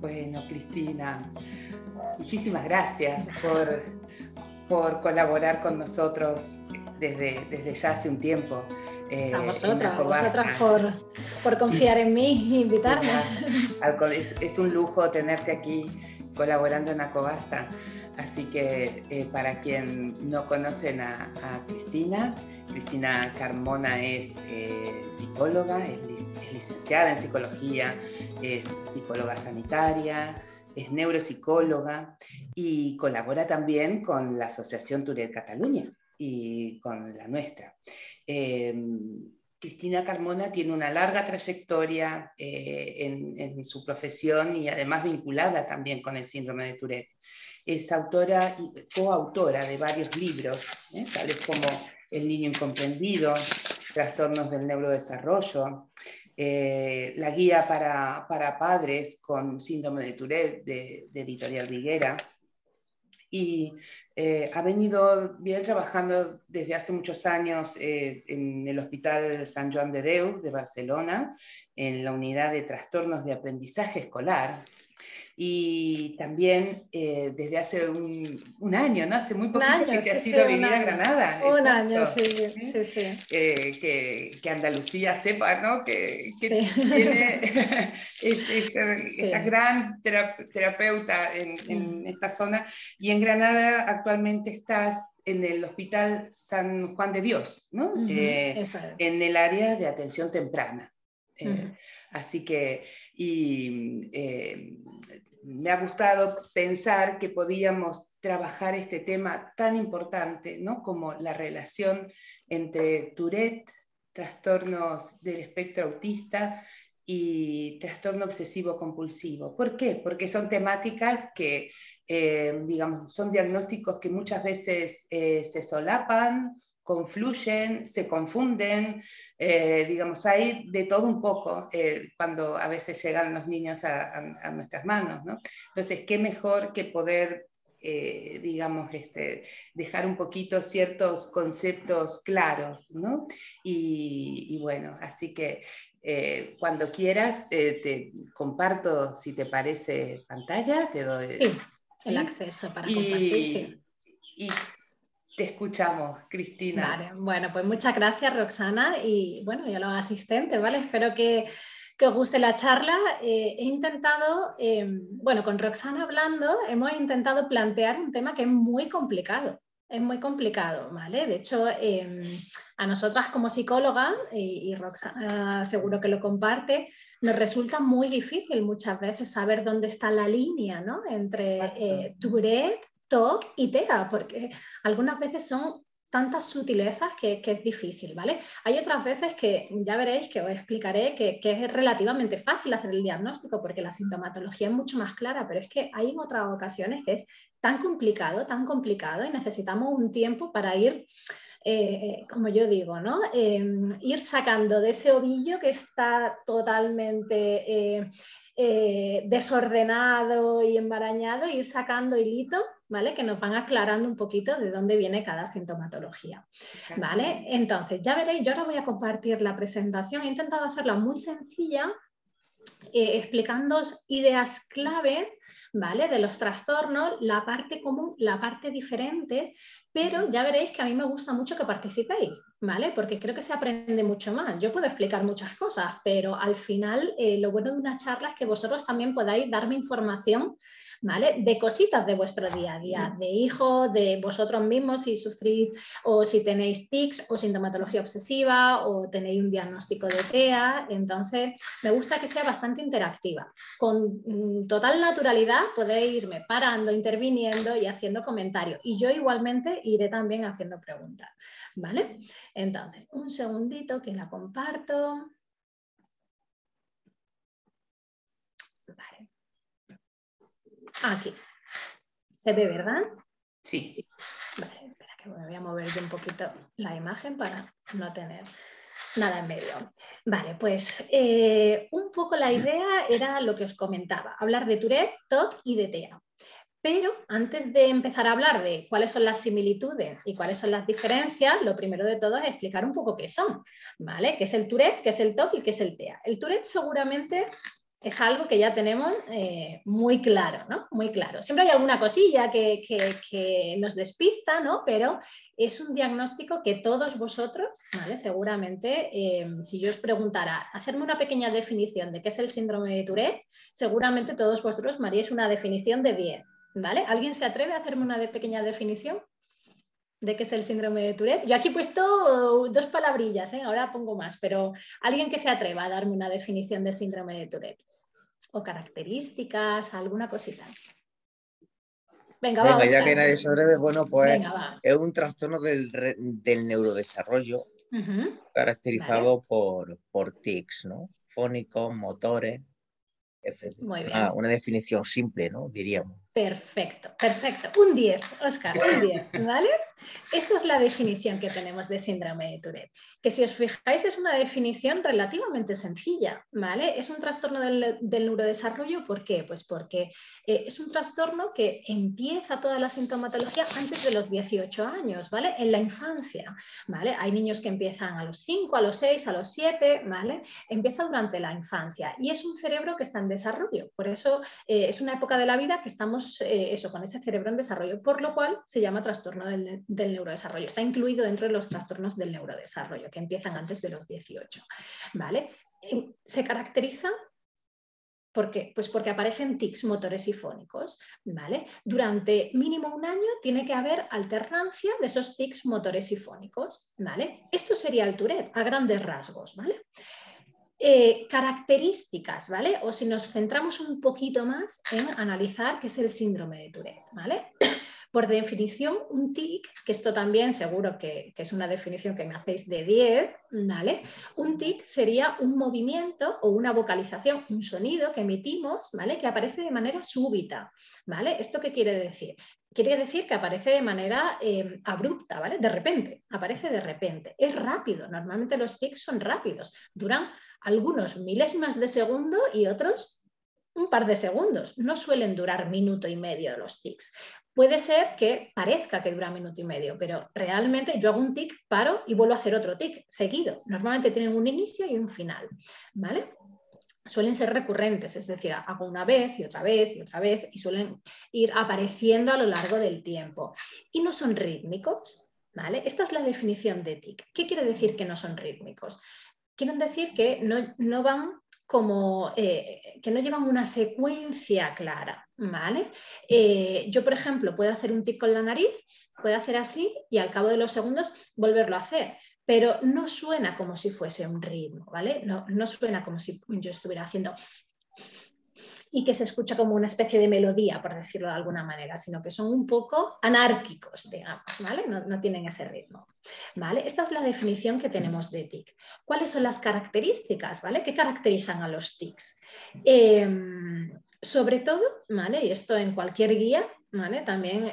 Bueno, Cristina, muchísimas gracias por colaborar con nosotros desde ya hace un tiempo. A vosotras por confiar en mí e invitarme. Es un lujo tenerte aquí colaborando en Acobasta. Así que para quien no conocen a Cristina Carmona es psicóloga, es licenciada en psicología, es psicóloga sanitaria, es neuropsicóloga y colabora también con la Asociación Tourette Cataluña y con la nuestra. Cristina Carmona tiene una larga trayectoria en su profesión y además vinculada también con el síndrome de Tourette. Es autora y coautora de varios libros, tales como El niño incomprendido, Trastornos del neurodesarrollo, la guía para padres con síndrome de Tourette de Editorial Viguera. Y ha venido bien trabajando desde hace muchos años en el Hospital Sant Joan de Déu de Barcelona, en la unidad de trastornos de aprendizaje escolar. Y también desde hace un año, ¿no? Hace muy poquito que te has ido a vivir a Granada. Un año, sí. Que Andalucía sepa, ¿no? Que tiene esta gran terapeuta en esta zona. Y en Granada actualmente estás en el Hospital San Juan de Dios, ¿no? En el área de atención temprana. Así que me ha gustado pensar que podíamos trabajar este tema tan importante, ¿no? Como la relación entre Tourette, trastornos del espectro autista y trastorno obsesivo compulsivo. ¿Por qué? Porque son temáticas que, digamos, son diagnósticos que muchas veces se solapan, confluyen, se confunden, digamos, hay de todo un poco cuando a veces llegan los niños a nuestras manos, ¿no? Entonces, qué mejor que poder, digamos, dejar un poquito ciertos conceptos claros, ¿no? Y bueno, así que cuando quieras te comparto, si te parece, pantalla, te doy el acceso para compartir. Y te escuchamos, Cristina. Vale, bueno, pues muchas gracias, Roxana, y bueno, y a los asistentes, ¿vale? Espero que os guste la charla. He intentado, bueno, con Roxana hablando, hemos intentado plantear un tema que es muy complicado. Es muy complicado, ¿vale? De hecho, a nosotras como psicólogas, y Roxana seguro que lo comparte, nos resulta muy difícil muchas veces saber dónde está la línea, ¿no? Entre Tourette, TOC y TEA, porque algunas veces son tantas sutilezas que es difícil, ¿vale? Hay otras veces que ya veréis que os explicaré que es relativamente fácil hacer el diagnóstico porque la sintomatología es mucho más clara, pero es que hay en otras ocasiones que es tan complicado y necesitamos un tiempo para ir, como yo digo, ¿no? Ir sacando de ese ovillo que está totalmente desordenado y embarañado, ir sacando hilitos, ¿vale? Que nos van aclarando un poquito de dónde viene cada sintomatología, ¿vale? Entonces, ya veréis, yo ahora voy a compartir la presentación. He intentado hacerla muy sencilla, explicándoos ideas clave, ¿vale? De los trastornos, la parte común, la parte diferente, pero ya veréis que a mí me gusta mucho que participéis, ¿vale? Porque creo que se aprende mucho más. Yo puedo explicar muchas cosas, pero al final lo bueno de una charla es que vosotros también podáis darme información, ¿vale? De cositas de vuestro día a día, de hijos, de vosotros mismos si sufrís o si tenéis tics o sintomatología obsesiva o tenéis un diagnóstico de TEA. Entonces me gusta que sea bastante interactiva. Con total naturalidad podéis irme parando, interviniendo y haciendo comentarios. Y yo igualmente iré también haciendo preguntas, ¿vale? Entonces, un segundito que la comparto. Vale. Aquí. ¿Se ve, verdad? Sí. Vale, espera que me voy a mover yo un poquito la imagen para no tener nada en medio. Vale, pues un poco la idea era lo que os comentaba, hablar de Tourette, TOC y de TEA. Pero antes de empezar a hablar de cuáles son las similitudes y cuáles son las diferencias, lo primero de todo es explicar un poco qué son, ¿vale? ¿Qué es el Tourette, qué es el TOC y qué es el TEA? El Tourette seguramente Es algo que ya tenemos muy claro, ¿no? Muy claro. Siempre hay alguna cosilla que nos despista, ¿no? Pero es un diagnóstico que todos vosotros, ¿vale? Seguramente, si yo os preguntara, hacerme una pequeña definición de qué es el síndrome de Tourette, seguramente todos vosotros me haríais una definición de 10, ¿vale? ¿Alguien se atreve a hacerme una pequeña definición de qué es el síndrome de Tourette? Yo aquí he puesto 2 palabrillas, ahora pongo más, pero alguien que se atreva a darme una definición de síndrome de Tourette o características, alguna cosita. Venga, va, Venga, ya Óscar. que nadie se atreve, bueno, pues Venga, va. es un trastorno del neurodesarrollo caracterizado por tics, ¿no? Fónicos, motores, etc. Muy bien. Una definición simple, ¿no? Diríamos. Perfecto, perfecto. Un 10, Óscar, un 10, ¿vale? Esta es la definición que tenemos de síndrome de Tourette, que si os fijáis es una definición relativamente sencilla, ¿vale? Es un trastorno del neurodesarrollo, ¿por qué? Pues porque es un trastorno que empieza toda la sintomatología antes de los 18 años, ¿vale? En la infancia, ¿vale? Hay niños que empiezan a los 5, a los 6, a los 7, ¿vale? Empieza durante la infancia y es un cerebro que está en desarrollo, por eso es una época de la vida que estamos con ese cerebro en desarrollo, por lo cual se llama trastorno del neurodesarrollo. Está incluido dentro de los trastornos del neurodesarrollo, que empiezan antes de los 18. ¿Vale? Se caracteriza. ¿Por qué? Pues porque aparecen tics motores y fónicos, ¿vale? Durante mínimo un año tiene que haber alternancia de esos tics motores y fónicos, ¿vale? Esto sería el Tourette a grandes rasgos, ¿vale? Características, ¿vale? O si nos centramos un poquito más en analizar qué es el síndrome de Tourette, ¿vale? Por definición, un tic, que esto también seguro que es una definición que me hacéis de 10, ¿vale? Un tic sería un movimiento o una vocalización, un sonido que emitimos, ¿vale? Que aparece de manera súbita, ¿vale? ¿Esto qué quiere decir? Quiere decir que aparece de manera abrupta, ¿vale? De repente, aparece de repente. Es rápido, normalmente los tics son rápidos, duran algunos milésimas de segundo y otros un par de segundos. No suelen durar minuto y medio los tics. Puede ser que parezca que dura minuto y medio, pero realmente yo hago un tic, paro y vuelvo a hacer otro tic seguido. Normalmente tienen un inicio y un final, ¿vale? Suelen ser recurrentes, es decir, hago una vez y otra vez y otra vez y suelen ir apareciendo a lo largo del tiempo. Y no son rítmicos, ¿vale? Esta es la definición de tic. ¿Qué quiere decir que no son rítmicos? Quieren decir que no van como que no llevan una secuencia clara, ¿vale? Yo, por ejemplo, puedo hacer un tic con la nariz, puedo hacer así y al cabo de los segundos volverlo a hacer, pero no suena como si fuese un ritmo, ¿vale? No suena como si yo estuviera haciendo y que se escucha como una especie de melodía, por decirlo de alguna manera, sino que son un poco anárquicos, digamos, ¿vale? No tienen ese ritmo, ¿vale? Esta es la definición que tenemos de tic. ¿Cuáles son las características, ¿vale? ¿Qué caracterizan a los tics? Sobre todo, ¿vale? Y esto en cualquier guía, ¿vale? También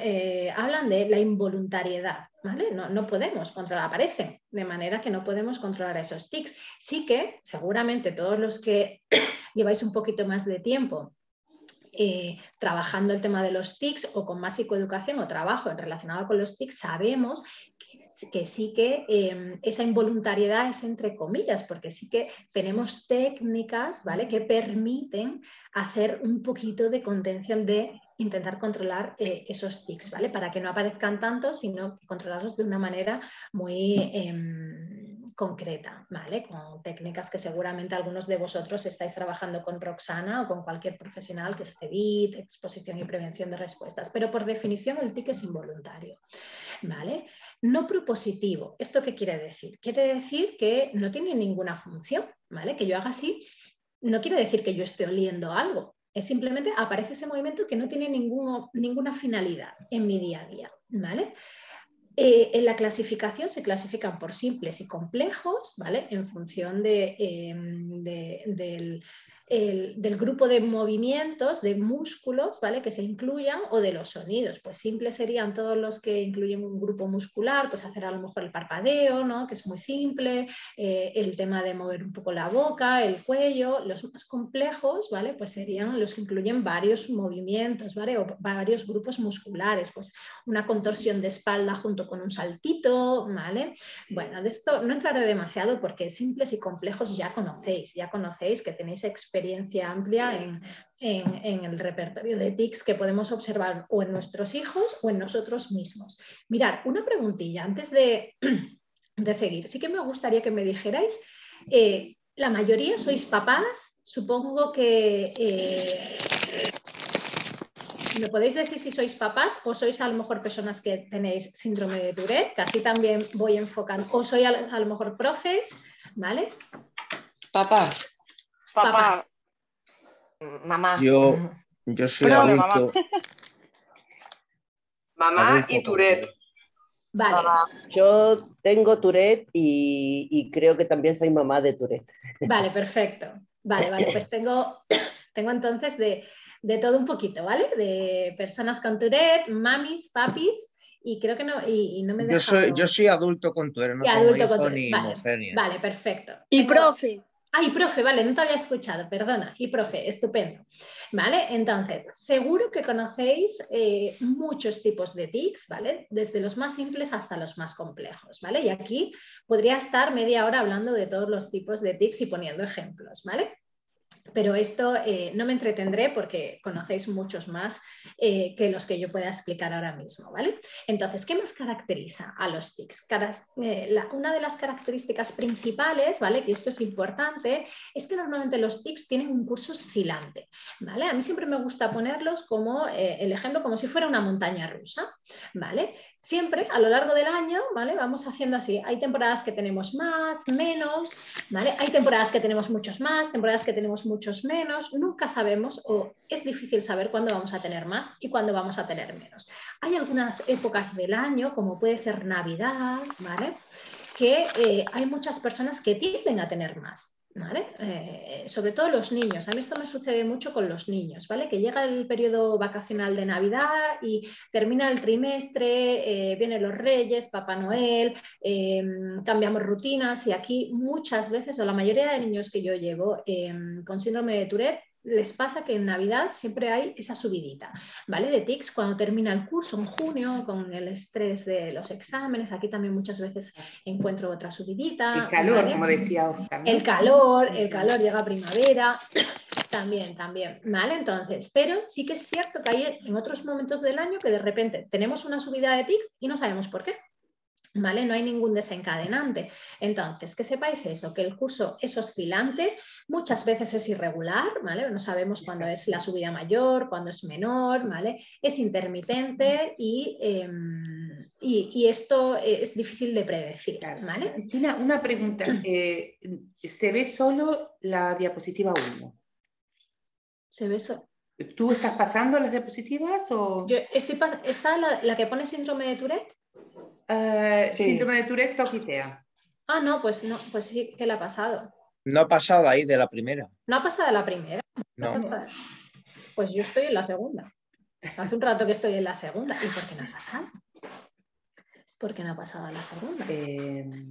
hablan de la involuntariedad, ¿vale? No podemos controlar, aparecen, de manera que no podemos controlar esos tics. Sí que seguramente todos los que lleváis un poquito más de tiempo trabajando el tema de los tics o con más psicoeducación o trabajo relacionado con los tics, sabemos que sí que esa involuntariedad es entre comillas, porque sí que tenemos técnicas, ¿vale?, que permiten hacer un poquito de contención de intentar controlar esos tics, ¿vale?, para que no aparezcan tanto, sino controlarlos de una manera muy concreta, ¿vale?, con técnicas que seguramente algunos de vosotros estáis trabajando con Roxana o con cualquier profesional que es CEBIT, exposición y prevención de respuestas, pero por definición el TIC es involuntario, ¿vale? No propositivo. ¿Esto qué quiere decir? Quiere decir que no tiene ninguna función, ¿vale? Que yo haga así no quiere decir que yo esté oliendo algo, es simplemente aparece ese movimiento que no tiene ninguna finalidad en mi día a día, ¿vale? En la clasificación se clasifican por simples y complejos, ¿vale?, en función del grupo de movimientos, de músculos, ¿vale?, que se incluyan, o de los sonidos. Pues simples serían todos los que incluyen un grupo muscular, pues hacer a lo mejor el parpadeo, ¿no?, que es muy simple, el tema de mover un poco la boca, el cuello. Los más complejos, ¿vale?, pues serían los que incluyen varios movimientos, ¿vale?, o varios grupos musculares, pues una contorsión de espalda junto con un saltito, ¿vale? Bueno, de esto no entraré demasiado porque simples y complejos ya conocéis que tenéis experiencia experiencia amplia en el repertorio de tics que podemos observar o en nuestros hijos o en nosotros mismos. Mirad, una preguntilla antes de seguir. Sí que me gustaría que me dijerais, la mayoría sois papás, supongo que... ¿me podéis decir si sois papás o sois a lo mejor personas que tenéis síndrome de Tourette? Que así también voy enfocando. O soy a lo mejor profes, ¿vale? Papás. Papás. Mamá. Yo soy adulto. Mamá y Tourette. Vale. Yo tengo Tourette y creo que también soy mamá de Tourette. Vale, perfecto. Vale, pues tengo entonces de todo un poquito, ¿vale? De personas con Tourette, mamis, papis, y creo que no, y no me deja. Yo soy adulto con Tourette, no tengo adulto hijo con ni Tourette. mujer ni Vale, perfecto. Y profe. Y profe, vale, no te había escuchado, perdona. Y profe, estupendo. Vale, entonces, seguro que conocéis muchos tipos de tics, ¿vale? Desde los más simples hasta los más complejos, ¿vale? Y aquí podría estar media hora hablando de todos los tipos de tics y poniendo ejemplos, ¿vale? Pero esto no me entretendré porque conocéis muchos más que los que yo pueda explicar ahora mismo, ¿vale? Entonces, ¿qué más caracteriza a los tics? Una de las características principales, ¿vale? Que esto es importante, es que normalmente los tics tienen un curso oscilante, ¿vale? A mí siempre me gusta ponerlos como el ejemplo, como si fuera una montaña rusa, ¿vale? Siempre a lo largo del año, ¿vale? Vamos haciendo así. Hay temporadas que tenemos más, menos, ¿vale? Hay temporadas que tenemos muchos más, temporadas que tenemos muchos menos. Nunca sabemos o es difícil saber cuándo vamos a tener más y cuándo vamos a tener menos. Hay algunas épocas del año, como puede ser Navidad, ¿vale? Que hay muchas personas que tienden a tener más. ¿Vale? Sobre todo los niños. A mí esto me sucede mucho con los niños, ¿vale? Que llega el periodo vacacional de Navidad y termina el trimestre, vienen los Reyes, Papá Noel, cambiamos rutinas y aquí muchas veces, o la mayoría de niños que yo llevo con síndrome de Tourette, les pasa que en Navidad siempre hay esa subidita, ¿vale? De tics cuando termina el curso en junio con el estrés de los exámenes. Aquí también muchas veces encuentro otra subidita. El calor, ¿vale? como decía Oscar, ¿no? El calor llega a primavera. También, ¿vale? Entonces, pero sí que es cierto que hay en otros momentos del año que de repente tenemos una subida de tics y no sabemos por qué. ¿Vale? No hay ningún desencadenante. Entonces, que sepáis eso, que el curso es oscilante, muchas veces es irregular, ¿vale? No sabemos cuándo es la subida mayor, cuándo es menor, ¿vale? Es intermitente y esto es difícil de predecir, ¿vale? Cristina, una pregunta. ¿Se ve solo la diapositiva 1? ¿Se ve eso? ¿Tú estás pasando las diapositivas o...? Yo ¿está la que pone síndrome de Tourette? Sí. Síndrome de Tourette, toquitea. Ah, no, pues sí que la ha pasado. No ha pasado ahí de la primera. ¿No ha pasado la primera? No. Pues yo estoy en la segunda. Hace un rato que estoy en la segunda. ¿Y por qué no ha pasado? ¿Por qué no ha pasado a la segunda?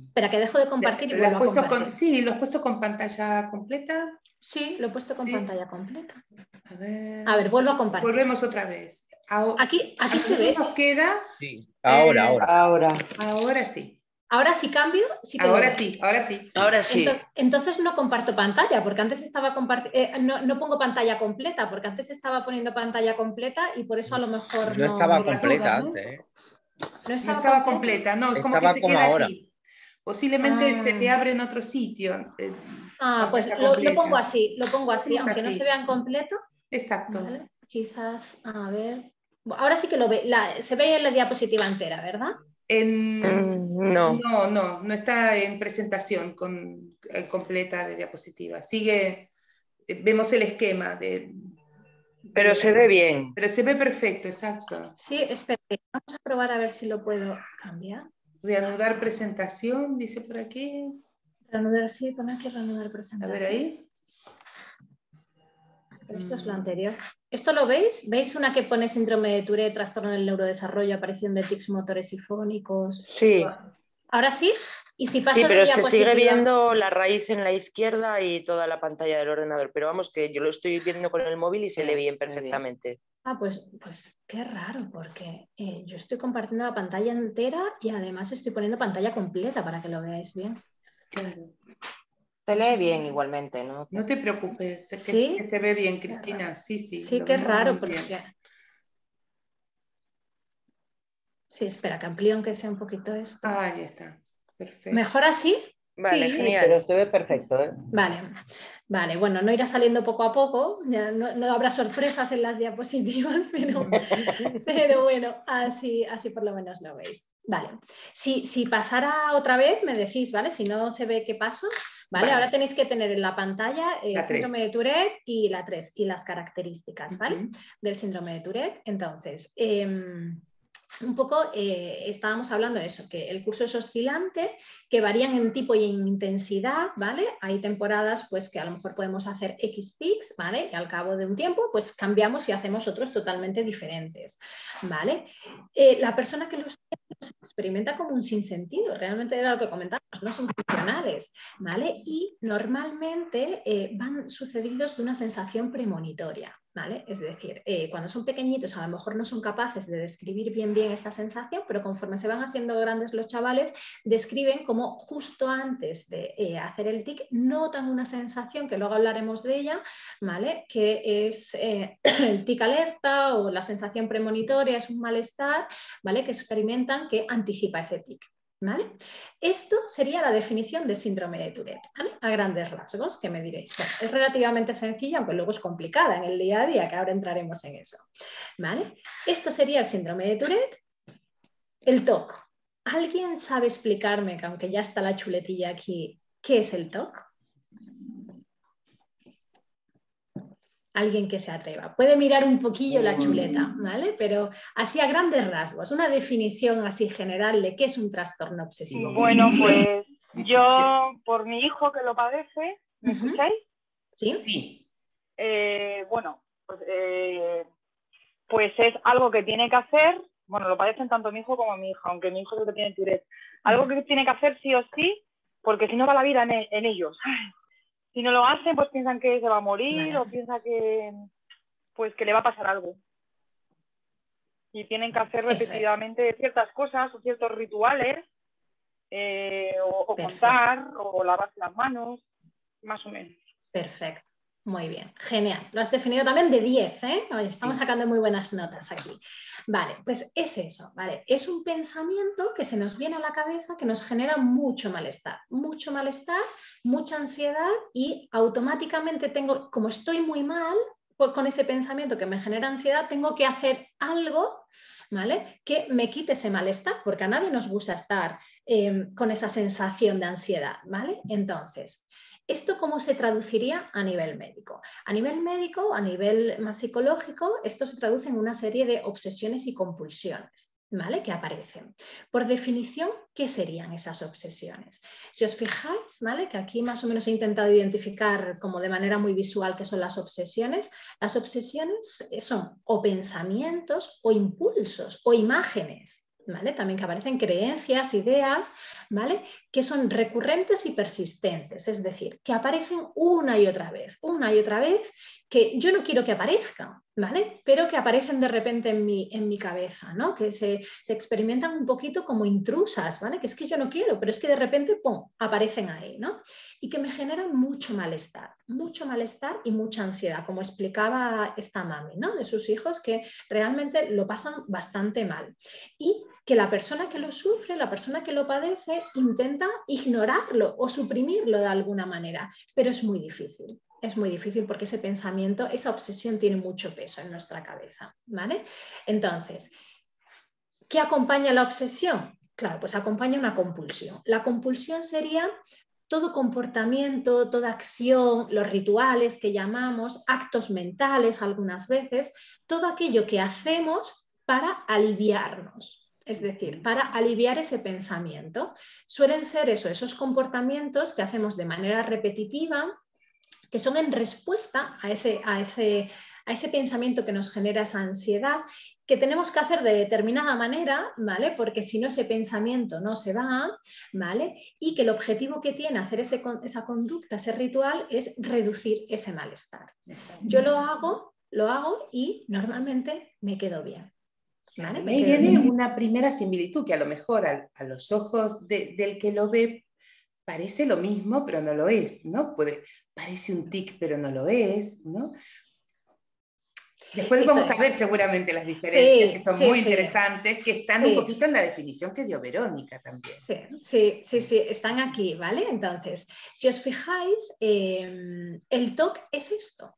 Espera, que dejo de compartir y vuelvo a compartir. Sí, ¿lo has puesto con pantalla completa? Sí, lo he puesto con pantalla completa. A ver, vuelvo a compartir. Volvemos otra vez. Aquí se ve. Nos queda... Sí, ahora. Ahora sí. Ahora sí cambio. Sí que Ahora sí. Entonces no comparto pantalla, porque antes estaba no pongo pantalla completa, porque antes estaba poniendo pantalla completa y por eso a lo mejor no estaba completa antes, ¿eh? No estaba completa, no, es como estaba que se como queda ahora. aquí. Posiblemente se te abre en otro sitio. Pues lo pongo así, aunque así. no se vean completo. Exacto. ¿Vale? Quizás, a ver. Ahora sí que lo ve, se ve en la diapositiva entera, ¿verdad? No está en presentación completa de diapositiva. Vemos el esquema pero se ve bien. Pero se ve perfecto, exacto. Sí, espera, vamos a probar a ver si lo puedo cambiar. Reanudar presentación, dice por aquí. Reanudar, sí, pone aquí reanudar presentación. A ver ahí. Pero esto es lo anterior. ¿Esto lo veis? ¿Veis una que pone síndrome de Tourette, trastorno del neurodesarrollo, aparición de tics motores y fónicos? Sí. Ahora sí. Y si paso sí, pero de se sigue viendo la raíz en la izquierda y toda la pantalla del ordenador. Pero vamos, que yo lo estoy viendo con el móvil y se lee bien perfectamente. Pues qué raro, porque yo estoy compartiendo la pantalla entera y además estoy poniendo pantalla completa para que lo veáis bien. Claro. Se lee bien igualmente, ¿no? No te preocupes, ¿Sí? que se ve bien, Cristina. Sí, sí. Sí, qué raro, porque... Sí, espera, que amplío aunque sea un poquito esto. Ah, ya está. Perfecto. ¿Mejor así? Vale, Sí, genial. pero se ve perfecto, ¿eh? Vale, bueno, no irá saliendo poco a poco, ya no habrá sorpresas en las diapositivas, pero bueno, así por lo menos lo veis. Vale, si pasara otra vez me decís, ¿vale? Si no se ve qué paso, ¿vale? Ahora tenéis que tener en la pantalla el síndrome de Tourette y la 3 y las características, ¿vale? Del síndrome de Tourette. Entonces, un poco estábamos hablando de eso, que el curso es oscilante, que varían en tipo y en intensidad, ¿vale? Hay temporadas pues que a lo mejor podemos hacer X peaks, ¿vale? Y al cabo de un tiempo pues cambiamos y hacemos otros totalmente diferentes, ¿vale? La persona que los experimenta como un sinsentido, realmente era lo que comentábamos, no son funcionales, ¿vale? Y normalmente van sucedidos de una sensación premonitoria, ¿vale? Es decir, cuando son pequeñitos a lo mejor no son capaces de describir bien esta sensación, pero conforme se van haciendo grandes los chavales, describen como justo antes de hacer el tic notan una sensación, que luego hablaremos de ella, ¿vale? Que es el tic alerta o la sensación premonitoria, es un malestar, ¿vale? Que experimentan que anticipa ese tic. ¿Vale? Esto sería la definición de síndrome de Tourette, ¿vale? A grandes rasgos, que me diréis, bueno, es relativamente sencilla, aunque luego es complicada en el día a día, que ahora entraremos en eso, ¿vale? Esto sería el síndrome de Tourette. El TOC. ¿Alguien sabe explicarme, que aunque ya está la chuletilla aquí, qué es el TOC? Alguien que se atreva. Puede mirar un poquillo la chuleta, ¿vale? Pero así a grandes rasgos, una definición así general de qué es un trastorno obsesivo. Bueno, pues yo, por mi hijo que lo padece, ¿me escucháis? Sí. Bueno, pues es algo que tiene que hacer, bueno, lo padecen tanto mi hijo como mi hija, aunque mi hijo es el que tiene Tourette. Algo que tiene que hacer sí o sí, porque si no va la vida en ellos. Si no lo hacen, pues piensan que se va a morir o piensan que, pues, que le va a pasar algo. Y tienen que hacer repetidamente ciertas cosas o ciertos rituales, o contar, o lavarse las manos, más o menos. Perfecto. Muy bien, genial. Lo has definido también de 10, ¿eh? Oye, estamos sacando muy buenas notas aquí. Vale, pues es eso, ¿vale? Es un pensamiento que se nos viene a la cabeza que nos genera mucha ansiedad y automáticamente tengo, como estoy muy mal, pues con ese pensamiento que me genera ansiedad, tengo que hacer algo, ¿vale? Que me quite ese malestar, porque a nadie nos gusta estar con esa sensación de ansiedad, ¿vale? Entonces, ¿esto cómo se traduciría a nivel médico? A nivel médico, a nivel más psicológico, esto se traduce en una serie de obsesiones y compulsiones, ¿vale? Que aparecen. Por definición, ¿qué serían esas obsesiones? Si os fijáis, ¿vale? Que aquí más o menos he intentado identificar como de manera muy visual qué son las obsesiones. Las obsesiones son o pensamientos o impulsos o imágenes, ¿vale? También que aparecen creencias, ideas, ¿vale? Que son recurrentes y persistentes, es decir, que aparecen una y otra vez, que yo no quiero que aparezcan, ¿vale? Pero que aparecen de repente en mi cabeza, ¿no? Que se experimentan un poquito como intrusas, ¿vale? Que es que yo no quiero, pero es que de repente, ¡pum!, aparecen ahí, ¿no? Y que me generan mucho malestar y mucha ansiedad, como explicaba esta mami, ¿no? De sus hijos que realmente lo pasan bastante mal. Y que la persona que lo sufre, la persona que lo padece, intenta ignorarlo o suprimirlo de alguna manera, pero es muy difícil. Es muy difícil porque ese pensamiento, esa obsesión tiene mucho peso en nuestra cabeza, ¿vale? Entonces, ¿qué acompaña la obsesión? Claro, pues acompaña una compulsión. La compulsión sería todo comportamiento, toda acción, los rituales que llamamos, actos mentales algunas veces, todo aquello que hacemos para aliviarnos. Es decir, para aliviar ese pensamiento. Suelen ser esos comportamientos que hacemos de manera repetitiva, que son en respuesta a ese pensamiento que nos genera esa ansiedad, que tenemos que hacer de determinada manera, ¿vale? Porque si no ese pensamiento no se va, ¿vale? Y que el objetivo que tiene hacer esa conducta, ese ritual, es reducir ese malestar. Yo lo hago y normalmente me quedo bien. ¿Vale? Ahí viene una primera similitud que a lo mejor a los ojos del que lo ve parece lo mismo, pero no lo es, ¿no? Parece un tic, pero no lo es, ¿no? Después vamos a ver seguramente las diferencias, que son muy interesantes, que están un poquito en la definición que dio Verónica también. Sí, están aquí, ¿vale? Entonces, si os fijáis, el TOC es esto,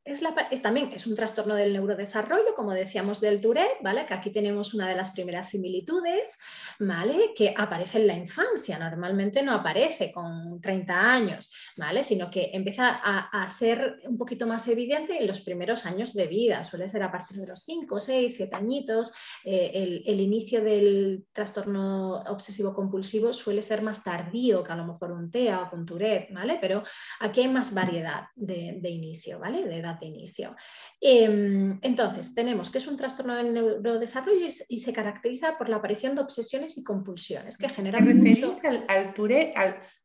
también es un trastorno del neurodesarrollo, como decíamos del Tourette, ¿vale? Que aquí tenemos una de las primeras similitudes, ¿vale? Que aparece en la infancia, normalmente no aparece con 30 años, ¿vale? Sino que empieza a ser un poquito más evidente en los primeros años de vida, suele ser a partir de los 5, 6, 7 añitos, el inicio del trastorno obsesivo-compulsivo suele ser más tardío que a lo mejor un TEA o con Tourette, ¿vale? Pero aquí hay más variedad de inicio, ¿vale? De edad de inicio. Entonces, tenemos que es un trastorno del neurodesarrollo y se caracteriza por la aparición de obsesiones y compulsiones que generan ¿Te referís al Tourette,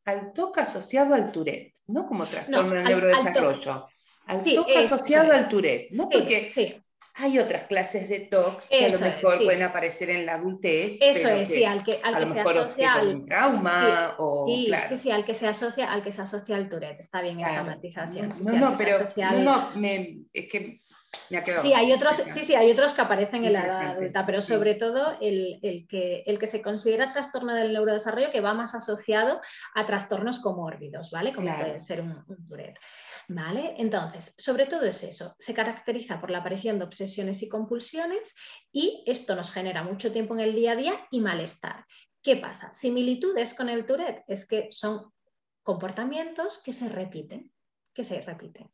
al TOC asociado al Tourette, no como trastorno del neurodesarrollo? Al TOC asociado al Tourette, ¿no? Porque hay otras clases de TOCs que a lo mejor pueden aparecer en la adultez. Eso es, sí, al que se asocia al un trauma al que se asocia al Tourette. Está bien esta matización. Es que me ha quedado. Sí, hay otros que aparecen en la edad adulta, pero sobre todo el que se considera trastorno del neurodesarrollo, que va más asociado a trastornos comórbidos, ¿vale? Como puede ser un Tourette. ¿Vale? Entonces, sobre todo es eso, se caracteriza por la aparición de obsesiones y compulsiones y esto nos genera mucho tiempo en el día a día y malestar. ¿Qué pasa? Similitudes con el Tourette es que son comportamientos que se repiten.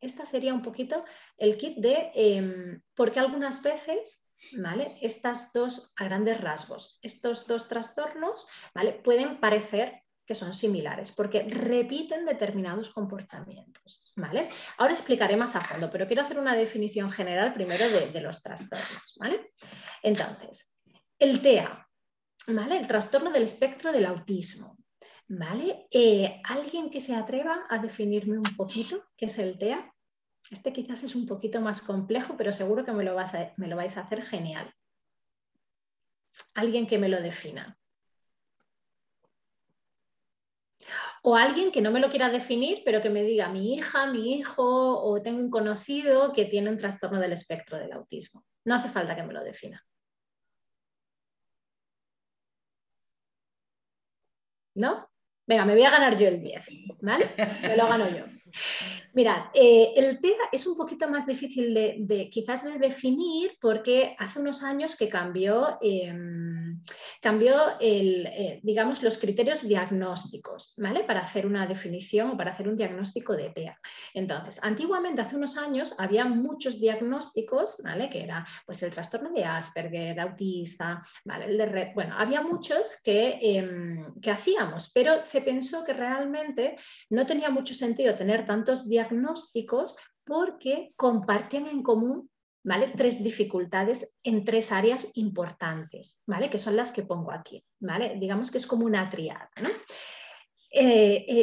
Esta sería un poquito el kit de por qué algunas veces, ¿vale? Estas dos, a grandes rasgos, estos dos trastornos, ¿vale? Pueden parecer que son similares, porque repiten determinados comportamientos, ¿vale? Ahora explicaré más a fondo, pero quiero hacer una definición general primero de los trastornos, ¿vale? Entonces, el TEA, ¿vale? El trastorno del espectro del autismo, ¿vale? ¿Alguien que se atreva a definirme un poquito qué es el TEA? Este quizás es un poquito más complejo, pero seguro que me lo vais a hacer genial. Alguien que me lo defina. O alguien que no me lo quiera definir, pero que me diga mi hija, mi hijo, o tengo un conocido que tiene un trastorno del espectro del autismo. No hace falta que me lo defina. ¿No? Venga, me voy a ganar yo el 10, ¿vale? Me lo gano yo. Mirad, el TEA es un poquito más difícil quizás de definir porque hace unos años que cambió digamos, los criterios diagnósticos, ¿vale? Para hacer una definición o para hacer un diagnóstico de TEA. Entonces, antiguamente, hace unos años, había muchos diagnósticos, ¿vale? Que era pues, el trastorno de Asperger, autista, ¿vale? El de Rett. Bueno, había muchos que hacíamos, pero se pensó que realmente no tenía mucho sentido tener tantos diagnósticos porque compartían en común, ¿vale? 3 dificultades en 3 áreas importantes, ¿vale? Que son las que pongo aquí, ¿vale? Digamos que es como una triada, ¿no?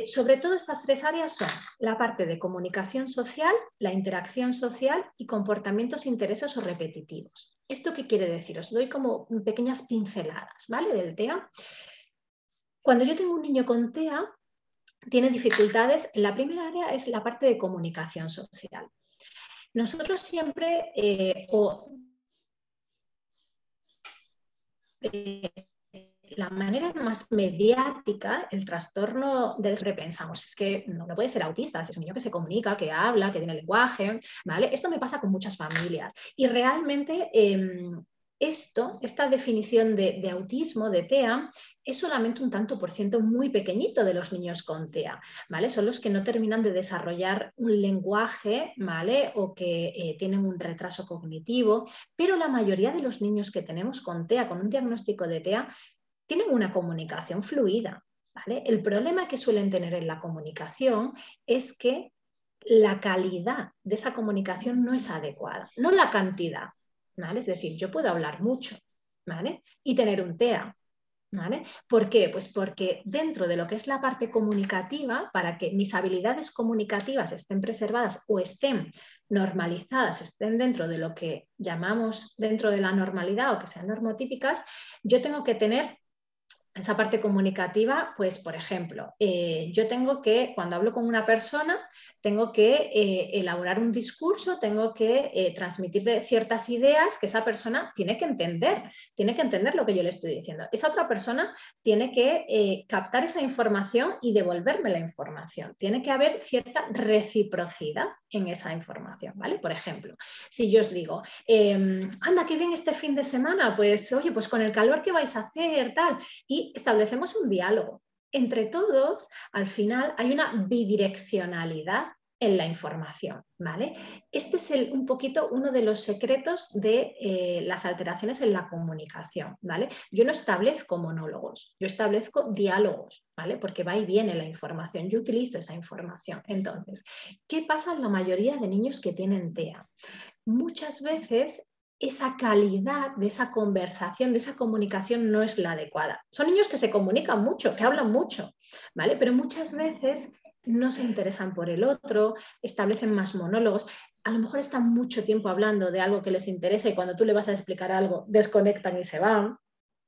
Sobre todo estas 3 áreas son la parte de comunicación social, la interacción social y comportamientos, intereses o repetitivos. ¿Esto qué quiere decir? Os doy como pequeñas pinceladas, ¿vale? Del TEA. Cuando yo tengo un niño con TEA, tiene dificultades. La primera área es la parte de comunicación social. Nosotros siempre, la manera más mediática, el trastorno del que pensamos es que no puede ser autista, es un niño que se comunica, que habla, que tiene lenguaje, ¿vale? Esto me pasa con muchas familias y realmente esta definición de autismo, de TEA, es solamente un tanto por ciento muy pequeñito de los niños con TEA, ¿vale? Son los que no terminan de desarrollar un lenguaje, ¿vale? O que tienen un retraso cognitivo, pero la mayoría de los niños que tenemos con TEA, con un diagnóstico de TEA, tienen una comunicación fluida, ¿vale? El problema que suelen tener en la comunicación es que la calidad de esa comunicación no es adecuada, no la cantidad, ¿vale? Es decir, yo puedo hablar mucho, ¿vale? Y tener un TEA, ¿vale? ¿Por qué? Pues porque dentro de lo que es la parte comunicativa, para que mis habilidades comunicativas estén preservadas o estén normalizadas, estén dentro de lo que llamamos dentro de la normalidad o que sean normotípicas, yo tengo que tener esa parte comunicativa, pues por ejemplo, yo tengo que, cuando hablo con una persona, tengo que elaborar un discurso, tengo que transmitirle ciertas ideas que esa persona tiene que entender lo que yo le estoy diciendo. Esa otra persona tiene que captar esa información y devolverme la información. Tiene que haber cierta reciprocidad en esa información, ¿vale? Por ejemplo, si yo os digo, anda, qué bien este fin de semana, pues oye, pues con el calor que vais a hacer, tal, y establecemos un diálogo. Entre todos, al final hay una bidireccionalidad en la información, ¿vale? Este es un poquito uno de los secretos de las alteraciones en la comunicación, ¿vale? Yo no establezco monólogos, yo establezco diálogos, ¿vale? Porque va y viene la información, yo utilizo esa información. Entonces, ¿qué pasa en la mayoría de niños que tienen TEA? Muchas veces esa calidad de esa conversación, de esa comunicación no es la adecuada. Son niños que se comunican mucho, que hablan mucho, ¿vale? Pero muchas veces no se interesan por el otro, establecen más monólogos, a lo mejor están mucho tiempo hablando de algo que les interesa y cuando tú le vas a explicar algo desconectan y se van,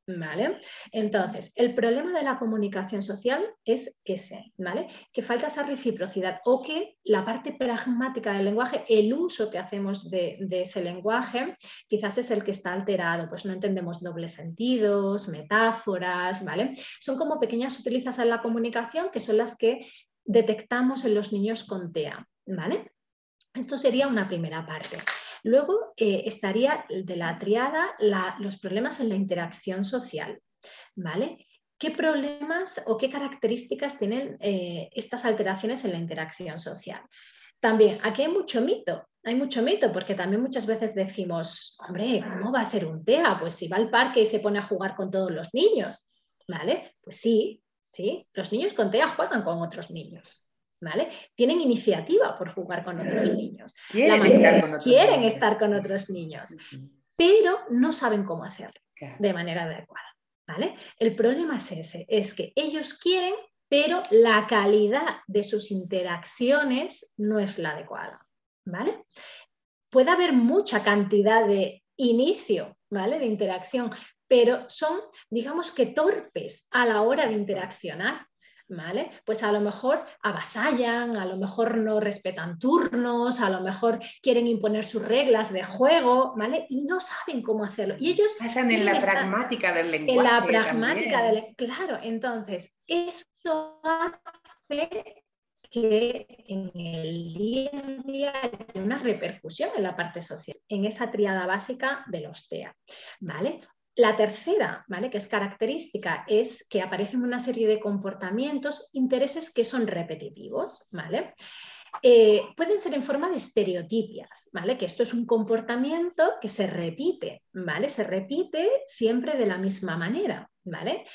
¿vale? Entonces, el problema de la comunicación social es ese, ¿vale? Que falta esa reciprocidad o que la parte pragmática del lenguaje, el uso que hacemos de ese lenguaje, quizás es el que está alterado, pues no entendemos dobles sentidos, metáforas, ¿vale? Son como pequeñas sutilezas en la comunicación que son las que detectamos en los niños con TEA, ¿vale? Esto sería una primera parte. Luego estaría de la triada los problemas en la interacción social, ¿vale? ¿Qué problemas o qué características tienen estas alteraciones en la interacción social? También, aquí hay mucho mito porque también muchas veces decimos, hombre, ¿cómo va a ser un TEA? Pues si va al parque y se pone a jugar con todos los niños, ¿vale? Pues sí, los niños con TEA juegan con otros niños. ¿Vale? Tienen iniciativa por jugar con otros niños. Quieren estar con otros niños, pero no saben cómo hacerlo de manera adecuada. ¿Vale? El problema es ese, es que ellos quieren, pero la calidad de sus interacciones no es la adecuada. ¿Vale? Puede haber mucha cantidad de inicio, ¿vale? De interacción, pero son, digamos que torpes a la hora de interaccionar. ¿Vale? Pues a lo mejor avasallan, a lo mejor no respetan turnos, a lo mejor quieren imponer sus reglas de juego, ¿vale? Y no saben cómo hacerlo. Y ellos pasan en la pragmática del lenguaje. En la pragmática claro, entonces eso hace que en el día a día hay una repercusión en la parte social, en esa tríada básica de los TEA, ¿vale? La tercera, ¿vale? Que es característica, es que aparecen una serie de comportamientos, intereses que son repetitivos, ¿vale? Pueden ser en forma de estereotipias, ¿vale? Que esto es un comportamiento que se repite, ¿vale? Se repite siempre de la misma manera, ¿vale?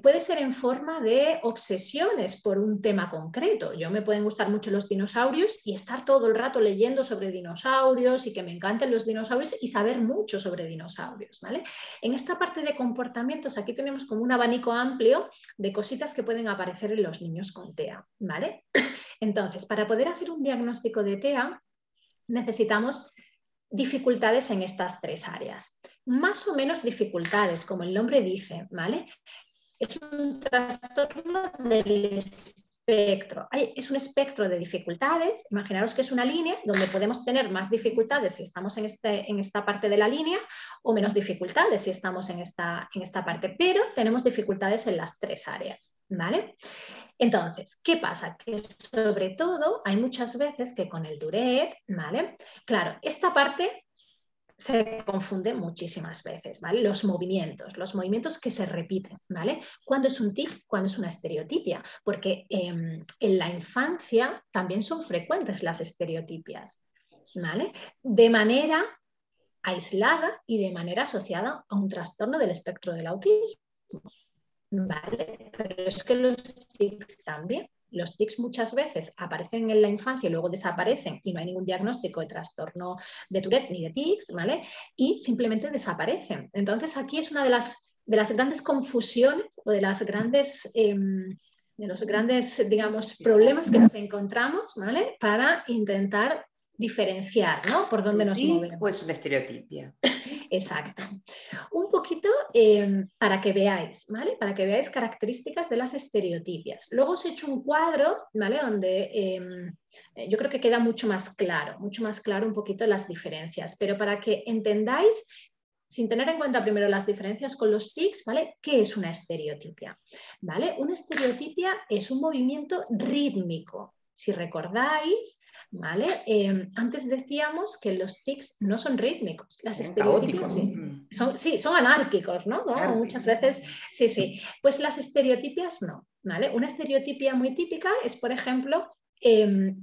Puede ser en forma de obsesiones por un tema concreto. Yo me pueden gustar mucho los dinosaurios y estar todo el rato leyendo sobre dinosaurios y que me encanten los dinosaurios y saber mucho sobre dinosaurios, ¿vale? En esta parte de comportamientos aquí tenemos como un abanico amplio de cositas que pueden aparecer en los niños con TEA, ¿vale? Entonces, para poder hacer un diagnóstico de TEA necesitamos dificultades en estas tres áreas. Más o menos dificultades, como el nombre dice, ¿vale? Es un trastorno del espectro. Es un espectro de dificultades. Imaginaros que es una línea donde podemos tener más dificultades si estamos en esta parte de la línea o menos dificultades si estamos en esta parte, pero tenemos dificultades en las tres áreas, ¿vale? Entonces, ¿qué pasa? Que sobre todo hay muchas veces que con el Tourette, ¿vale? Claro, esta parte se confunde muchísimas veces, ¿vale? Los movimientos que se repiten, ¿vale? ¿Cuándo es un tic? ¿Cuándo es una estereotipia? Porque en la infancia también son frecuentes las estereotipias, ¿vale? De manera aislada y de manera asociada a un trastorno del espectro del autismo. Vale, pero es que los tics también. Los tics muchas veces aparecen en la infancia y luego desaparecen y no hay ningún diagnóstico de trastorno de Tourette ni de tics, ¿vale? Y simplemente desaparecen. Entonces aquí es una de las grandes confusiones o de los grandes, digamos, problemas que nos encontramos, ¿vale? Para intentar diferenciar, ¿no? Por dónde nos movemos. Pues una estereotipia. Exacto. Un poquito para que veáis, ¿vale? Para que veáis características de las estereotipias. Luego os he hecho un cuadro, ¿vale? Donde yo creo que queda mucho más claro un poquito las diferencias, pero para que entendáis, sin tener en cuenta primero las diferencias con los tics, ¿vale? ¿Qué es una estereotipia? ¿Vale? Una estereotipia es un movimiento rítmico. Si recordáis, ¿vale? Antes decíamos que los tics no son rítmicos, las estereotipias sí. Son anárquicos, ¿no? Muchas veces, sí. Pues las estereotipias no, ¿vale? Una estereotipia muy típica es, por ejemplo,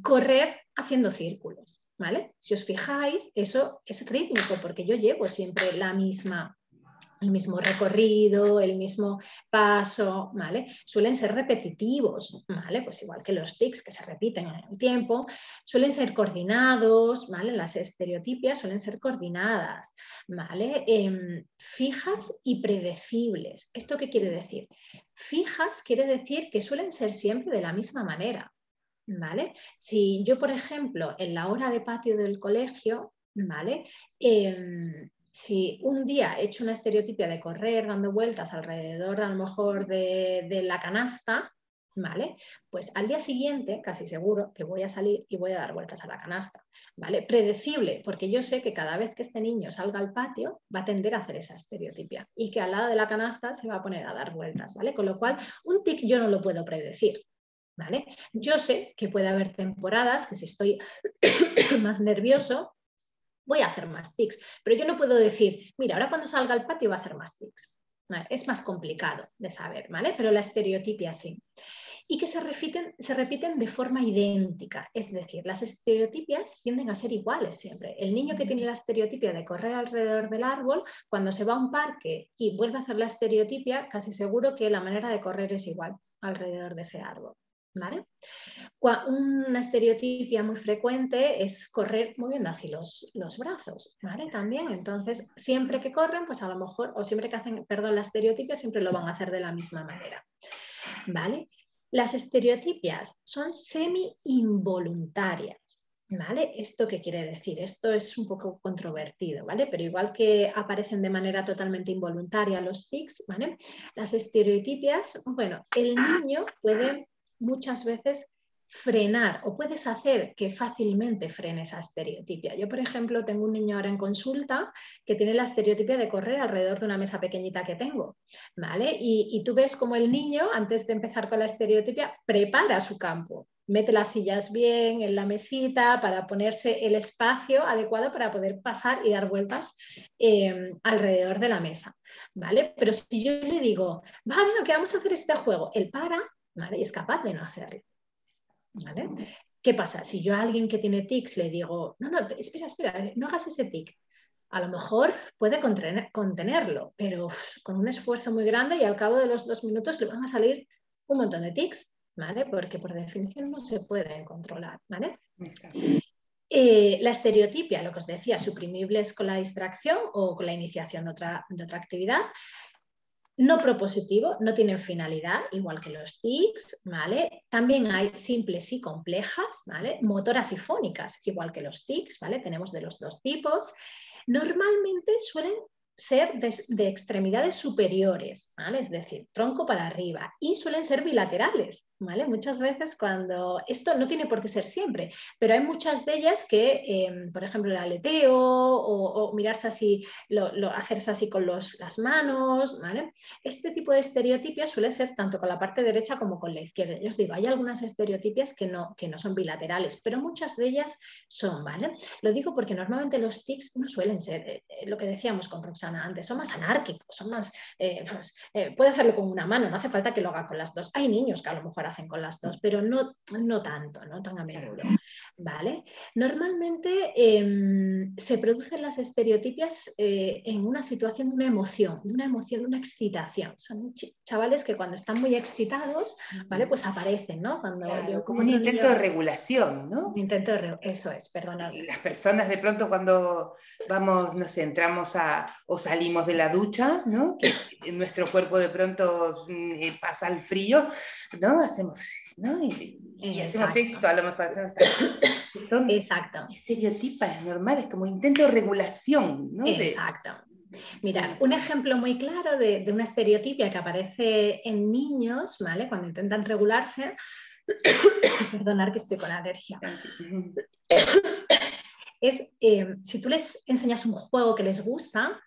correr haciendo círculos. ¿Vale? Si os fijáis, eso es rítmico porque yo llevo siempre el mismo recorrido, el mismo paso, ¿vale? Suelen ser repetitivos, ¿vale? Pues igual que los tics que se repiten en el tiempo, suelen ser coordinados, ¿vale? Las estereotipias suelen ser coordinadas, ¿vale? Fijas y predecibles. ¿Esto qué quiere decir? Fijas quiere decir que suelen ser siempre de la misma manera. ¿Vale? Si yo, por ejemplo, en la hora de patio del colegio, ¿vale? Si un día he hecho una estereotipia de correr dando vueltas alrededor a lo mejor de la canasta, ¿vale? Pues al día siguiente, casi seguro que voy a salir y voy a dar vueltas a la canasta, ¿vale? Predecible, porque yo sé que cada vez que este niño salga al patio va a tender a hacer esa estereotipia y que al lado de la canasta se va a poner a dar vueltas, ¿vale? Con lo cual, un tic yo no lo puedo predecir. ¿Vale? Yo sé que puede haber temporadas que si estoy más nervioso voy a hacer más tics, pero yo no puedo decir, mira, ahora cuando salga al patio va a hacer más tics. ¿Vale? Es más complicado de saber, ¿vale? Pero la estereotipia sí. Y que se repiten de forma idéntica, es decir, las estereotipias tienden a ser iguales siempre. El niño que tiene la estereotipia de correr alrededor del árbol, cuando se va a un parque y vuelve a hacer la estereotipia, casi seguro que la manera de correr es igual alrededor de ese árbol. ¿Vale? Una estereotipia muy frecuente es correr moviendo así los brazos, ¿vale? También, entonces, siempre que corren, pues a lo mejor, o siempre que hacen, perdón, la estereotipia, siempre lo van a hacer de la misma manera, ¿vale? Las estereotipias son semi-involuntarias, ¿vale? ¿Esto qué quiere decir? Esto es un poco controvertido, ¿vale? Pero igual que aparecen de manera totalmente involuntaria los tics, ¿vale? Las estereotipias, bueno, el niño puede muchas veces frenar o puedes hacer que fácilmente frene esa estereotipia. Yo, por ejemplo, tengo un niño ahora en consulta que tiene la estereotipia de correr alrededor de una mesa pequeñita que tengo, ¿vale? Y tú ves como el niño, antes de empezar con la estereotipia, prepara su campo. Mete las sillas bien en la mesita para ponerse el espacio adecuado para poder pasar y dar vueltas alrededor de la mesa, ¿vale? Pero si yo le digo, vale, que vamos a hacer este juego, él para, ¿vale? Y es capaz de no hacerlo, ¿vale? ¿Qué pasa? Si yo a alguien que tiene tics le digo, no, espera, no hagas ese tic, a lo mejor puede contenerlo, pero con un esfuerzo muy grande y al cabo de los 2 minutos le van a salir un montón de tics, ¿vale? Porque por definición no se pueden controlar, ¿vale? Exacto. La estereotipia, lo que os decía, suprimibles con la distracción o con la iniciación de otra actividad. No propositivo, no tienen finalidad, igual que los tics, ¿vale? También hay simples y complejas, ¿vale? Motoras y fónicas, igual que los tics, ¿vale? Tenemos de los dos tipos. Normalmente suelen ser de extremidades superiores, ¿vale? Es decir, tronco para arriba, y suelen ser bilaterales, ¿vale? Muchas veces cuando, esto no tiene por qué ser siempre, pero hay muchas de ellas que, por ejemplo, el aleteo o mirarse así, hacerse así con las manos, ¿vale? Este tipo de estereotipias suele ser tanto con la parte derecha como con la izquierda. Yo os digo, hay algunas estereotipias que no son bilaterales, pero muchas de ellas son, ¿vale? Lo digo porque normalmente los tics no suelen ser, lo que decíamos con Roxana antes, son más anárquicos, son más, puede hacerlo con una mano, no hace falta que lo haga con las dos. Hay niños que a lo mejor hacen con las dos, pero no tanto, no tan a menudo, ¿vale? Normalmente se producen las estereotipias en una situación de una emoción, de una excitación. Son chavales que cuando están muy excitados, ¿vale? Pues aparecen, ¿no? Cuando claro, como un intento de regulación, ¿no? Un intento de eso es, perdonad. Las personas de pronto cuando vamos, no sé, entramos o salimos de la ducha, ¿no? Que nuestro cuerpo de pronto pasa el frío, ¿no? Hacemos, ¿no? Y hacemos esto, a lo mejor hacemos son exacto. estereotipas normales, como intento de regulación, ¿no? Exacto. Mirad, un ejemplo muy claro de una estereotipia que aparece en niños, ¿vale? Cuando intentan regularse, perdonad que estoy con alergia, es si tú les enseñas un juego que les gusta,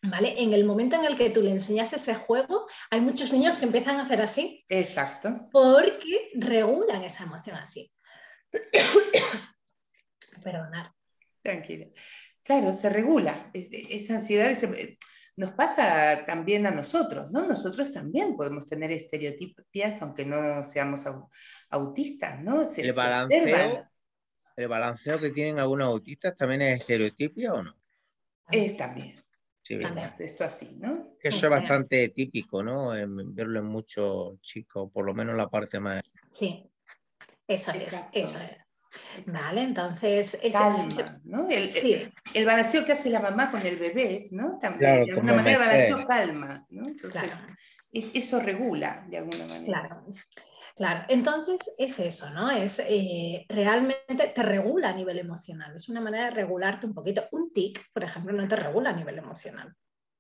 ¿vale? En el momento en el que tú le enseñas ese juego, hay muchos niños que empiezan a hacer así. Exacto. Porque regulan esa emoción así. Perdonad. Tranquila. Claro, se regula. Esa ansiedad nos pasa también a nosotros, ¿no? Nosotros también podemos tener estereotipias, aunque no seamos autistas, ¿no? Se observan. ¿El balanceo que tienen algunos autistas también es estereotipia o no? Es también. Sí, exacto, esto así, ¿no? Eso es bastante típico, ¿no? Verlo en muchos chicos, por lo menos la parte más... Sí, eso exacto. es. Vale, entonces... calma, ¿no? El balanceo que hace la mamá con el bebé, ¿no? También, claro, de alguna manera el balanceo calma, ¿no? Entonces, claro. Eso regula de alguna manera. Claro, entonces es eso, ¿no? Es realmente te regula a nivel emocional, es una manera de regularte un poquito. Un tic, por ejemplo, no te regula a nivel emocional.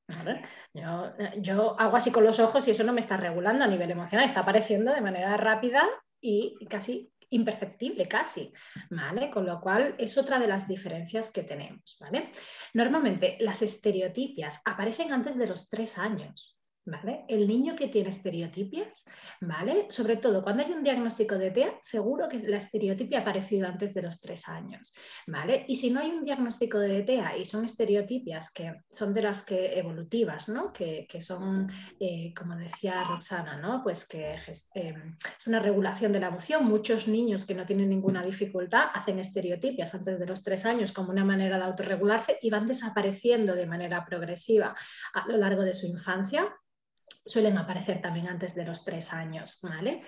¿Vale? Yo hago así con los ojos y eso no me está regulando a nivel emocional, está apareciendo de manera rápida y casi imperceptible, casi, ¿vale? Con lo cual es otra de las diferencias que tenemos, ¿vale? Normalmente las estereotipias aparecen antes de los 3 años. ¿Vale? El niño que tiene estereotipias, ¿vale? Sobre todo cuando hay un diagnóstico de TEA, seguro que la estereotipia ha aparecido antes de los 3 años, ¿vale? Y si no hay un diagnóstico de TEA y son estereotipias que son de las que evolutivas, ¿no? Que son, como decía Roxana, ¿no? Pues que es una regulación de la emoción. Muchos niños que no tienen ninguna dificultad hacen estereotipias antes de los 3 años como una manera de autorregularse y van desapareciendo de manera progresiva a lo largo de su infancia. Suelen aparecer también antes de los 3 años, ¿vale?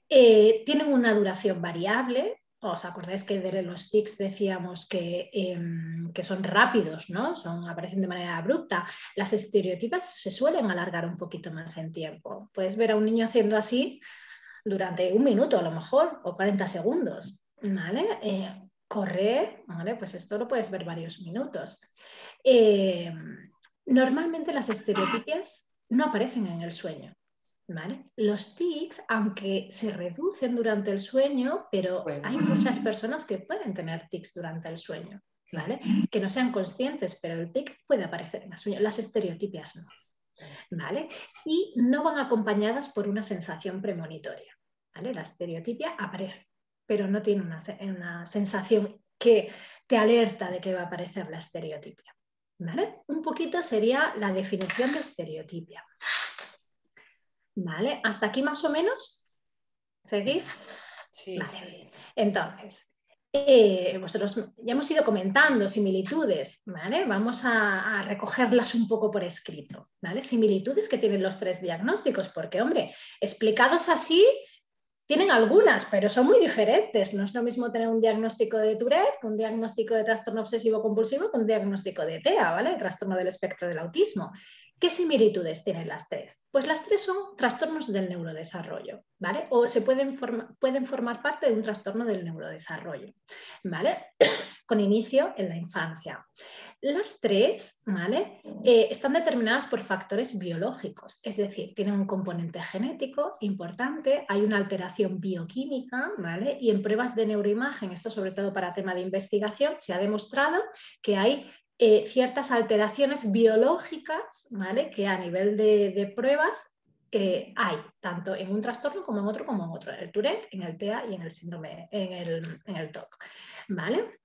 Tienen una duración variable. ¿Os acordáis que de los tics decíamos que son rápidos, ¿no? Aparecen de manera abrupta? Las estereotipas se suelen alargar un poquito más en tiempo. Puedes ver a un niño haciendo así durante 1 minuto a lo mejor, o 40 segundos, ¿vale? Correr, ¿vale? Pues esto lo puedes ver varios minutos. Normalmente las estereotipias no aparecen en el sueño, ¿vale? Los tics, aunque se reducen durante el sueño, pero hay muchas personas que pueden tener tics durante el sueño, ¿vale? Que no sean conscientes, pero el tic puede aparecer en el sueño, las estereotipias no, ¿vale? Y no van acompañadas por una sensación premonitoria, ¿vale? La estereotipia aparece, pero no tiene una sensación que te alerta de que va a aparecer la estereotipia. ¿Vale? Un poquito sería la definición de estereotipia. ¿Vale? ¿Hasta aquí más o menos? ¿Seguís? Sí. Vale. Entonces, vosotros ya hemos ido comentando similitudes, ¿vale? Vamos a recogerlas un poco por escrito, ¿vale? Similitudes que tienen los 3 diagnósticos, porque, hombre, explicados así, tienen algunas, pero son muy diferentes. No es lo mismo tener un diagnóstico de Tourette, un diagnóstico de trastorno obsesivo compulsivo, que un diagnóstico de TEA, ¿vale? El trastorno del espectro del autismo. ¿Qué similitudes tienen las 3? Pues las 3 son trastornos del neurodesarrollo, ¿vale? O pueden formar parte de un trastorno del neurodesarrollo, ¿vale? Con inicio en la infancia. Las 3, ¿vale? Están determinadas por factores biológicos, es decir, tienen un componente genético importante, hay una alteración bioquímica, ¿vale? Y en pruebas de neuroimagen, esto sobre todo para tema de investigación, se ha demostrado que hay ciertas alteraciones biológicas, ¿vale? Que a nivel de pruebas hay, tanto en un trastorno como en otro, en el Tourette, en el TEA y en el síndrome, en el TOC, ¿vale?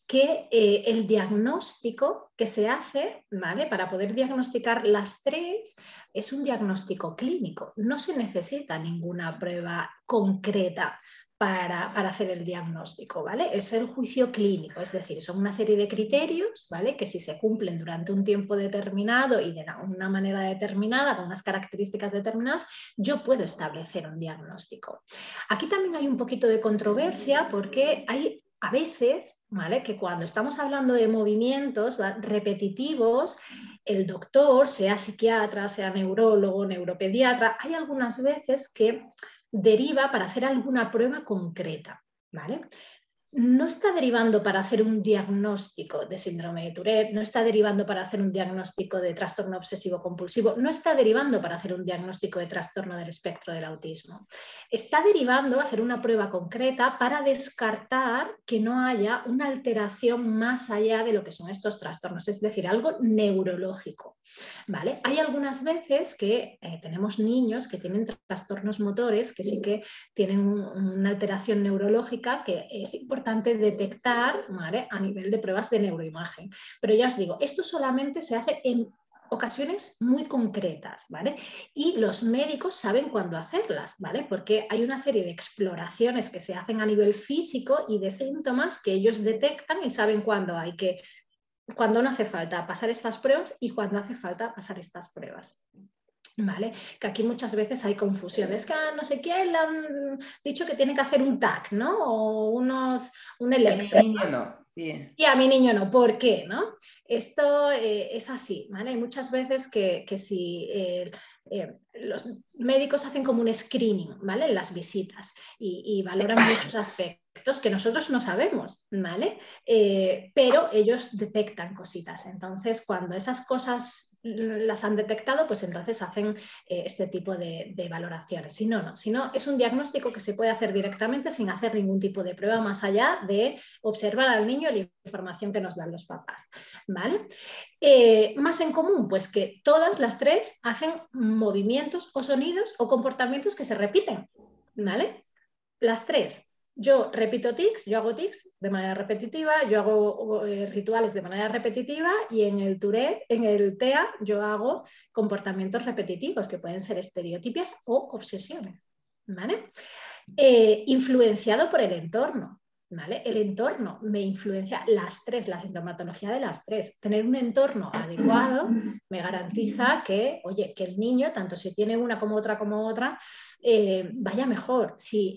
Que el diagnóstico que se hace, ¿vale? Para poder diagnosticar las 3 es un diagnóstico clínico. No se necesita ninguna prueba concreta para hacer el diagnóstico, ¿vale? Es el juicio clínico, es decir, son una serie de criterios, ¿vale? Que si se cumplen durante un tiempo determinado y de una manera determinada, con unas características determinadas, yo puedo establecer un diagnóstico. Aquí también hay un poquito de controversia porque hay a veces, ¿vale? Que cuando estamos hablando de movimientos, ¿vale?, repetitivos, el doctor, sea psiquiatra, sea neurólogo, neuropediatra, hay algunas veces que deriva para hacer alguna prueba concreta, ¿vale? no está derivando para hacer un diagnóstico de síndrome de Tourette, no está derivando para hacer un diagnóstico de trastorno obsesivo compulsivo, no está derivando para hacer un diagnóstico de trastorno del espectro del autismo. Está derivando a hacer una prueba concreta para descartar que no haya una alteración más allá de lo que son estos trastornos, es decir, algo neurológico, ¿vale? Hay algunas veces que tenemos niños que tienen trastornos motores que sí que tienen una alteración neurológica que es importante detectar, ¿vale?, a nivel de pruebas de neuroimagen. Pero ya os digo, esto solamente se hace en ocasiones muy concretas, ¿vale? Y los médicos saben cuándo hacerlas, ¿vale? Porque hay una serie de exploraciones que se hacen a nivel físico y de síntomas que ellos detectan y saben cuándo no hace falta pasar estas pruebas y cuándo hace falta pasar estas pruebas. ¿Vale? Que aquí muchas veces hay confusiones, que no sé quién le han dicho que tiene que hacer un TAC, ¿no? O un electro. A mi niño no. Sí. Y a mi niño no. ¿Por qué? ¿No? Esto es así, ¿vale? Hay muchas veces que si los médicos hacen como un screening, ¿vale?, en las visitas y valoran muchos aspectos que nosotros no sabemos, ¿vale? Pero ellos detectan cositas. Entonces, cuando esas cosas las han detectado, pues entonces hacen este tipo de valoraciones. Si no, es un diagnóstico que se puede hacer directamente sin hacer ningún tipo de prueba más allá de observar al niño y la información que nos dan los papás, ¿vale? Más en común, pues que todas las tres hacen movimientos o sonidos o comportamientos que se repiten, ¿vale? Las tres. Yo repito tics, yo hago tics de manera repetitiva, yo hago rituales de manera repetitiva y en el Tourette, en el TEA, yo hago comportamientos repetitivos que pueden ser estereotipias o obsesiones, ¿vale? Influenciado por el entorno. ¿Vale? El entorno me influencia las tres, la sintomatología de las tres. Tener un entorno adecuado me garantiza que, oye, que el niño, tanto si tiene una como otra, vaya mejor. Si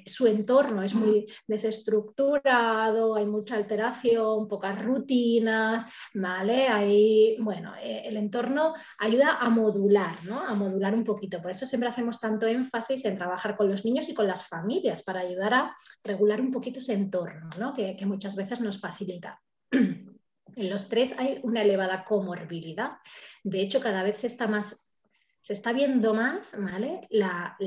su entorno es muy desestructurado, hay mucha alteración, pocas rutinas, ¿vale? Ahí, bueno, el entorno ayuda a modular, ¿no? A modular un poquito. Por eso siempre hacemos tanto énfasis en trabajar con los niños y con las familias para ayudar a regular un poquito ese entorno, ¿no?, que muchas veces nos facilita. En los tres hay una elevada comorbilidad. De hecho, cada vez se está viendo más, ¿vale?, la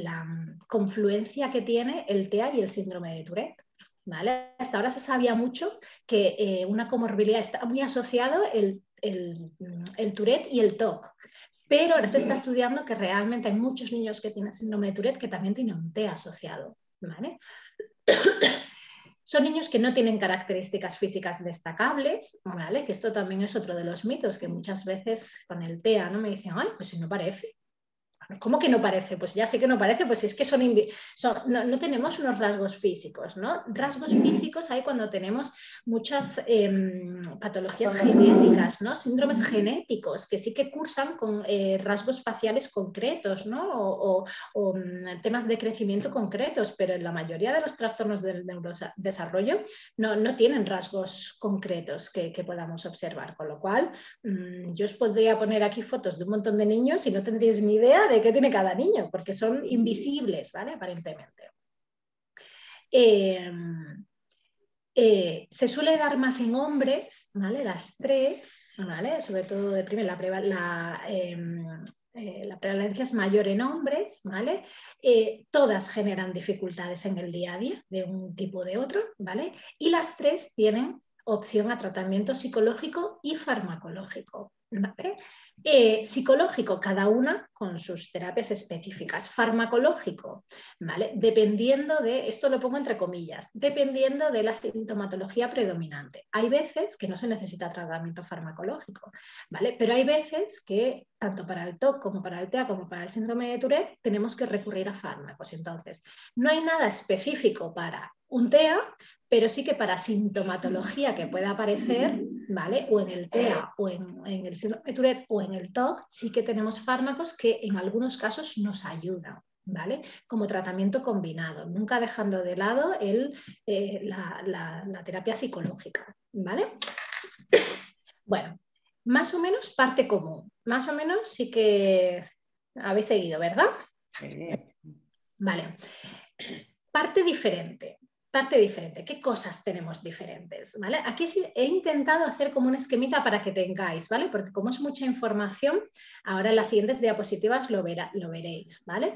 confluencia que tiene el TEA y el síndrome de Tourette. ¿Vale? Hasta ahora se sabía mucho que una comorbilidad está muy asociado el Tourette y el TOC. Pero ahora se está estudiando que realmente hay muchos niños que tienen síndrome de Tourette que también tienen un TEA asociado, ¿vale? Son niños que no tienen características físicas destacables, ¿vale? Que esto también es otro de los mitos que muchas veces con el TEA, ¿no?, me dicen, ay, pues si no parece. ¿Cómo que no parece? Pues ya sé que no parece, pues es que no tenemos unos rasgos físicos, ¿no? Rasgos físicos hay cuando tenemos muchas patologías genéticas, ¿no? Síndromes genéticos que sí que cursan con rasgos faciales concretos, ¿no? O temas de crecimiento concretos, pero en la mayoría de los trastornos del neurodesarrollo no tienen rasgos concretos que podamos observar, con lo cual yo os podría poner aquí fotos de un montón de niños y no tendríais ni idea de qué tiene cada niño, porque son invisibles, ¿vale? Aparentemente. Se suele dar más en hombres, ¿vale? Las tres, ¿vale? Sobre todo de primera, la prevalencia es mayor en hombres, ¿vale? Todas generan dificultades en el día a día, de un tipo o de otro, ¿vale? Y las tres tienen opción a tratamiento psicológico y farmacológico, ¿vale? Psicológico, cada una con sus terapias específicas. Farmacológico, ¿vale? Dependiendo de, esto lo pongo entre comillas, dependiendo de la sintomatología predominante. Hay veces que no se necesita tratamiento farmacológico, ¿vale? Pero hay veces que tanto para el TOC como para el TEA como para el síndrome de Tourette tenemos que recurrir a fármacos. Entonces, no hay nada específico para un TEA, pero sí que para sintomatología que pueda aparecer, ¿vale? O en el TEA o en el síndrome de Tourette o en el TOC, sí que tenemos fármacos que en algunos casos nos ayudan, ¿vale? Como tratamiento combinado, nunca dejando de lado la terapia psicológica, ¿vale? Bueno, más o menos parte común, más o menos sí que habéis seguido, ¿verdad? Sí. Vale. Parte diferente. parte diferente. ¿Qué cosas tenemos diferentes? ¿Vale? Aquí sí he intentado hacer como un esquemita para que tengáis, ¿vale? Porque como es mucha información, ahora en las siguientes diapositivas lo veréis, ¿vale?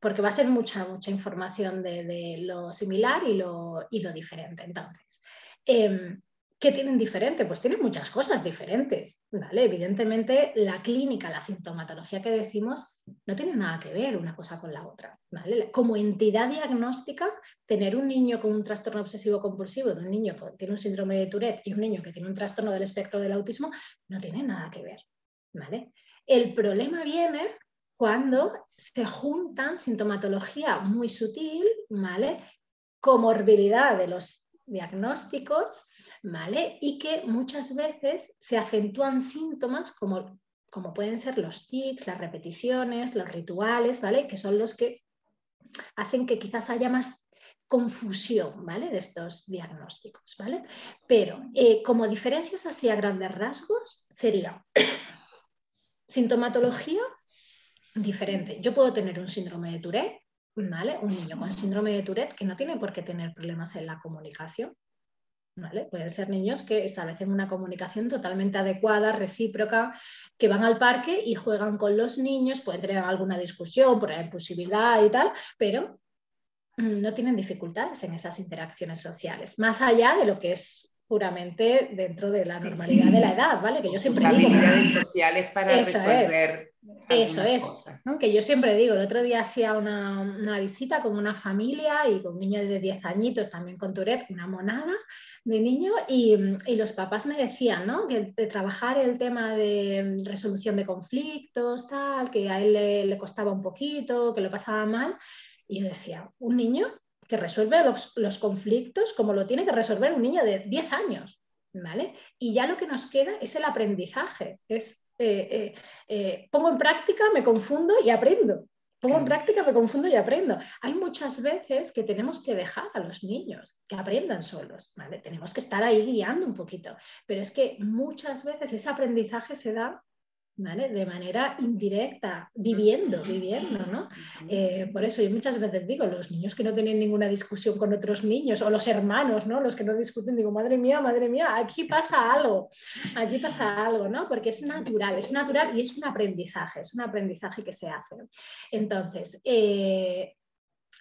Porque va a ser mucha información de lo similar y lo diferente. Entonces, ¿qué tienen diferente? Pues tienen muchas cosas diferentes, ¿vale? Evidentemente, la clínica, la sintomatología que decimos, no tiene nada que ver una cosa con la otra, ¿vale? Como entidad diagnóstica, tener un niño con un trastorno obsesivo compulsivo, de un niño que tiene un síndrome de Tourette y un niño que tiene un trastorno del espectro del autismo, no tiene nada que ver, ¿vale? El problema viene cuando se juntan sintomatología muy sutil, ¿vale? Comorbilidad de los diagnósticos, ¿vale? Y que muchas veces se acentúan síntomas como pueden ser los tics, las repeticiones, los rituales, ¿vale? Que son los que hacen que quizás haya más confusión, ¿vale? De estos diagnósticos, ¿vale? Pero como diferencias así a grandes rasgos sería sintomatología diferente. Yo puedo tener un síndrome de Tourette, ¿vale? Un niño con síndrome de Tourette que no tiene por qué tener problemas en la comunicación, ¿vale? Pueden ser niños que establecen una comunicación totalmente adecuada, recíproca, que van al parque y juegan con los niños, pueden tener alguna discusión por la impulsividad y tal, pero no tienen dificultades en esas interacciones sociales, más allá de lo que es puramente dentro de la normalidad de la edad, ¿vale? Que yo siempre digo... habilidades sociales para resolver eso es, cosas, ¿no? que yo siempre digo, el otro día hacía una visita con una familia y con un niño de 10 añitos también con Tourette, una monada de niño, y los papás me decían, ¿no? Que de trabajar el tema de resolución de conflictos, tal, que a él le costaba un poquito, que lo pasaba mal, y yo decía, un niño que resuelve los conflictos como lo tiene que resolver un niño de 10 años, ¿vale? Y ya lo que nos queda es el aprendizaje, es pongo en práctica, me confundo y aprendo. Pongo en práctica, me confundo y aprendo. Hay muchas veces que tenemos que dejar a los niños que aprendan solos, ¿vale? Tenemos que estar ahí guiando un poquito, pero es que muchas veces ese aprendizaje se da, ¿vale? De manera indirecta, viviendo, ¿no? Por eso yo muchas veces digo, los niños que no tienen ninguna discusión con otros niños, o los hermanos, ¿no? Los que no discuten, digo, madre mía, aquí pasa algo, ¿no? Porque es natural y es un aprendizaje que se hace. Entonces,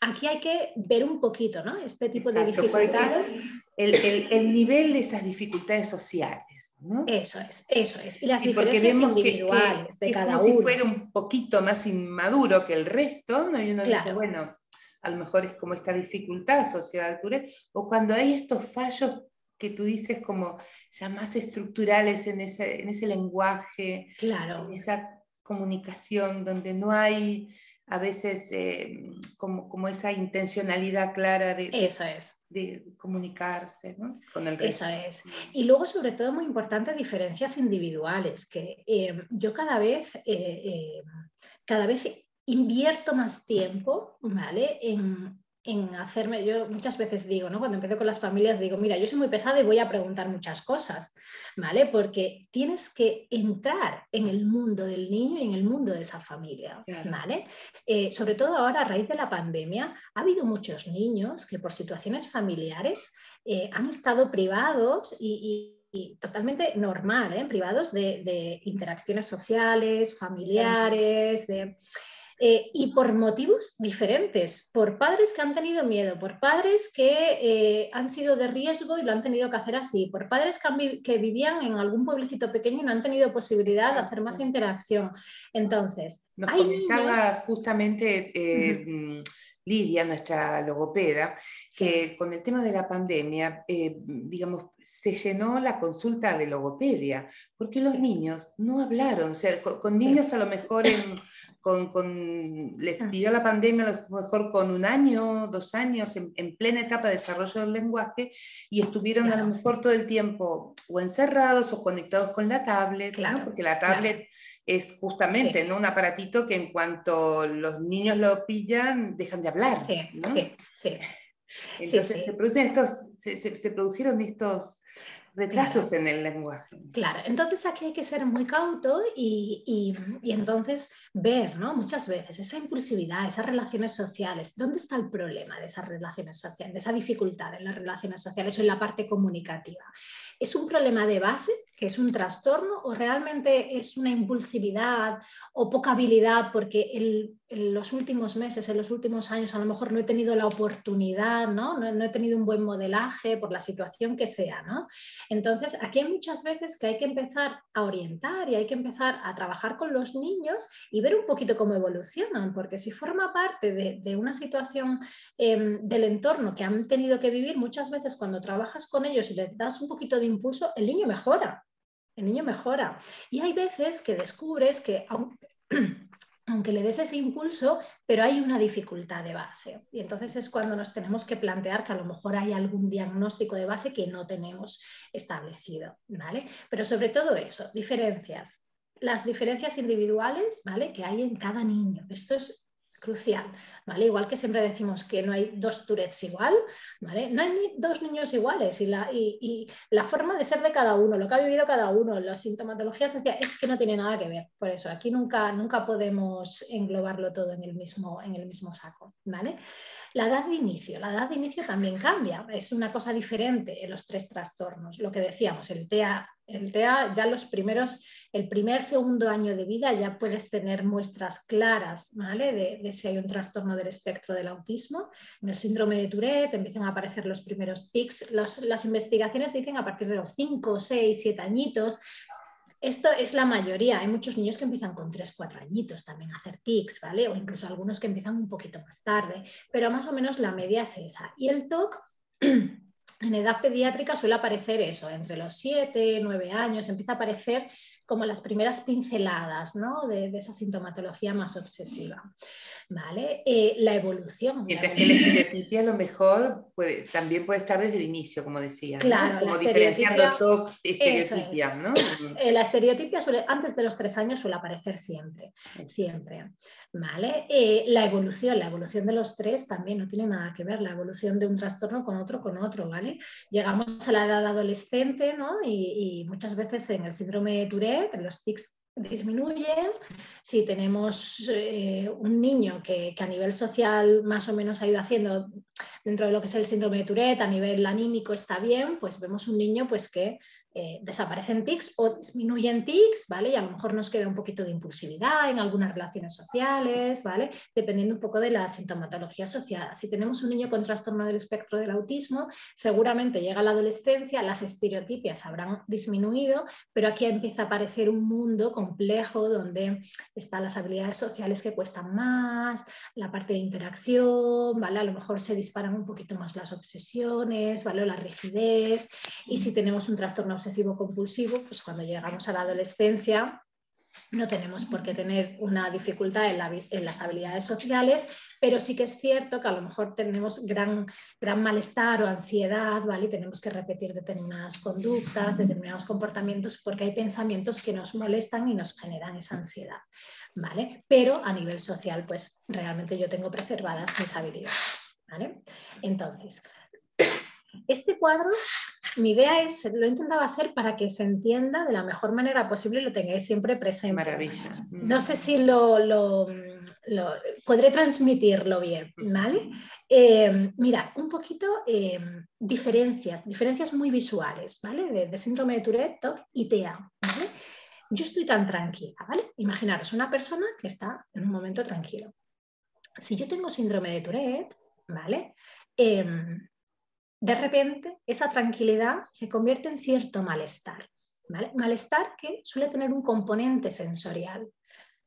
aquí hay que ver un poquito, ¿no? Este tipo de dificultades. El nivel de esas dificultades sociales, ¿no? Eso es. Y las diferencias vemos individuales de cada uno. Es como si fuera un poquito más inmaduro que el resto, ¿no? Y uno dice, bueno, a lo mejor es como esta dificultad asociada al Tourette, o cuando hay estos fallos que tú dices como ya más estructurales en ese lenguaje, en esa comunicación, donde no hay a veces como esa intencionalidad clara de comunicarse, ¿no? Con el resto. Eso es. Y luego, sobre todo, muy importante, diferencias individuales, que yo cada vez invierto más tiempo, ¿vale? En hacerme, yo muchas veces digo, ¿no? Cuando empiezo con las familias digo, mira, yo soy muy pesada y voy a preguntar muchas cosas, ¿vale? Porque tienes que entrar en el mundo del niño y en el mundo de esa familia, ¿vale? Sobre todo ahora, a raíz de la pandemia, ha habido muchos niños que por situaciones familiares han estado privados y totalmente normal, privados de interacciones sociales, familiares, y por motivos diferentes, por padres que han tenido miedo, por padres que han sido de riesgo y lo han tenido que hacer así, por padres que vivían en algún pueblecito pequeño y no han tenido posibilidad de hacer más interacción. Entonces, nos comentaba justamente Lidia, nuestra logopeda, que con el tema de la pandemia, digamos, se llenó la consulta de logopedia, porque los niños no hablaron, o sea, con niños a lo mejor les pidió la pandemia a lo mejor con 1 año, 2 años, en plena etapa de desarrollo del lenguaje, y estuvieron a lo mejor todo el tiempo o encerrados o conectados con la tablet, ¿no? Porque la tablet es justamente ¿no? un aparatito que en cuanto los niños lo pillan, dejan de hablar. Entonces se produjeron estos Retrasos en el lenguaje. Claro, entonces aquí hay que ser muy cauto y entonces ver, ¿no? Muchas veces esa impulsividad, esas relaciones sociales, ¿dónde está el problema de esas relaciones sociales, de esa dificultad en las relaciones sociales o en la parte comunicativa? ¿Es un problema de base, que es un trastorno, o realmente es una impulsividad o poca habilidad porque en los últimos meses, en los últimos años a lo mejor no he tenido la oportunidad, ¿no? No he tenido un buen modelaje por la situación que sea, ¿no? Entonces, aquí hay muchas veces que hay que empezar a orientar y hay que empezar a trabajar con los niños y ver un poquito cómo evolucionan, porque si forma parte de una situación del entorno que han tenido que vivir, muchas veces cuando trabajas con ellos y les das un poquito de impulso, el niño mejora. El niño mejora. Y hay veces que descubres que aunque le des ese impulso, pero hay una dificultad de base. Y entonces es cuando nos tenemos que plantear que a lo mejor hay algún diagnóstico de base que no tenemos establecido, ¿vale? Pero sobre todo eso, diferencias. Las diferencias individuales, ¿vale? Que hay en cada niño. Esto es crucial, ¿vale? Igual que siempre decimos que no hay dos Tourettes igual, ¿vale? No hay dos niños iguales y la forma de ser de cada uno, lo que ha vivido cada uno, las sintomatologías, es que no tiene nada que ver. Por eso, aquí nunca podemos englobarlo todo en el mismo saco, ¿vale? La edad de inicio también cambia, es una cosa diferente en los tres trastornos. Lo que decíamos, el TEA ya el primer, segundo año de vida ya puedes tener muestras claras, ¿vale? de si hay un trastorno del espectro del autismo. En el síndrome de Tourette empiezan a aparecer los primeros tics. Las investigaciones dicen a partir de los 5, 6, 7 añitos. Esto es la mayoría. Hay muchos niños que empiezan con 3, 4 añitos también a hacer tics, ¿vale? O incluso algunos que empiezan un poquito más tarde, pero más o menos la media es esa. Y el TOC en edad pediátrica suele aparecer eso, entre los 7, 9 años, empieza a aparecer como las primeras pinceladas, ¿no? de esa sintomatología más obsesiva. ¿Vale? La evolución. Mientras que la estereotipia a lo mejor también puede estar desde el inicio, como decías, claro, ¿no? Como diferenciando TOC, estereotipia, ¿no? La estereotipia antes de los 3 años suele aparecer siempre, siempre. ¿Vale? La evolución de los 3 también no tiene nada que ver, la evolución de un trastorno con otro, ¿vale? Llegamos a la edad adolescente, ¿no? Y muchas veces en el síndrome de Tourette, en los tics disminuyen. Si tenemos un niño que a nivel social más o menos ha ido haciendo dentro de lo que es el síndrome de Tourette, a nivel anímico está bien, pues vemos un niño pues que desaparecen tics o disminuyen tics, ¿vale? Y a lo mejor nos queda un poquito de impulsividad en algunas relaciones sociales, ¿vale? Dependiendo un poco de la sintomatología asociada. Si tenemos un niño con trastorno del espectro del autismo, seguramente llega a la adolescencia, las estereotipias habrán disminuido, pero aquí empieza a aparecer un mundo complejo donde están las habilidades sociales que cuestan más, la parte de interacción, ¿vale? A lo mejor se disparan un poquito más las obsesiones, ¿vale? O la rigidez. Y si tenemos un trastorno obsesivo compulsivo, pues cuando llegamos a la adolescencia no tenemos por qué tener una dificultad en las habilidades sociales, pero sí que es cierto que a lo mejor tenemos gran malestar o ansiedad, ¿vale? Y tenemos que repetir determinadas conductas, determinados comportamientos, porque hay pensamientos que nos molestan y nos generan esa ansiedad, ¿vale? Pero a nivel social, pues realmente yo tengo preservadas mis habilidades, ¿vale? Entonces, este cuadro, mi idea es, lo he intentado hacer para que se entienda de la mejor manera posible y lo tengáis siempre presente. Maravilla. No sé si podré transmitirlo bien, ¿vale? Mira, un poquito diferencias muy visuales, ¿vale? De síndrome de Tourette, TOC y TEA, ¿vale? Yo estoy tan tranquila, ¿vale? Imaginaros una persona que está en un momento tranquilo. Si yo tengo síndrome de Tourette, ¿vale? De repente esa tranquilidad se convierte en cierto malestar, ¿vale? Malestar que suele tener un componente sensorial,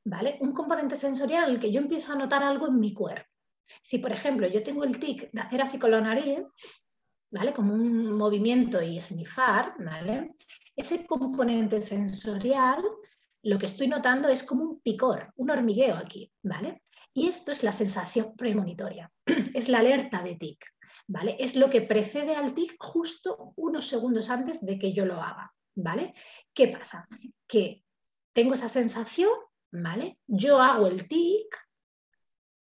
¿vale? Un componente sensorial en el que yo empiezo a notar algo en mi cuerpo. Si, por ejemplo, yo tengo el tic de hacer así con la nariz, ¿vale? Como un movimiento y esnifar, ¿vale? Ese componente sensorial, lo que estoy notando es como un picor, un hormigueo aquí, ¿vale? Y esto es la sensación premonitoria, es la alerta de tic, ¿vale? Es lo que precede al tic justo unos segundos antes de que yo lo haga, ¿vale? ¿Qué pasa? Que tengo esa sensación, ¿vale? Yo hago el tic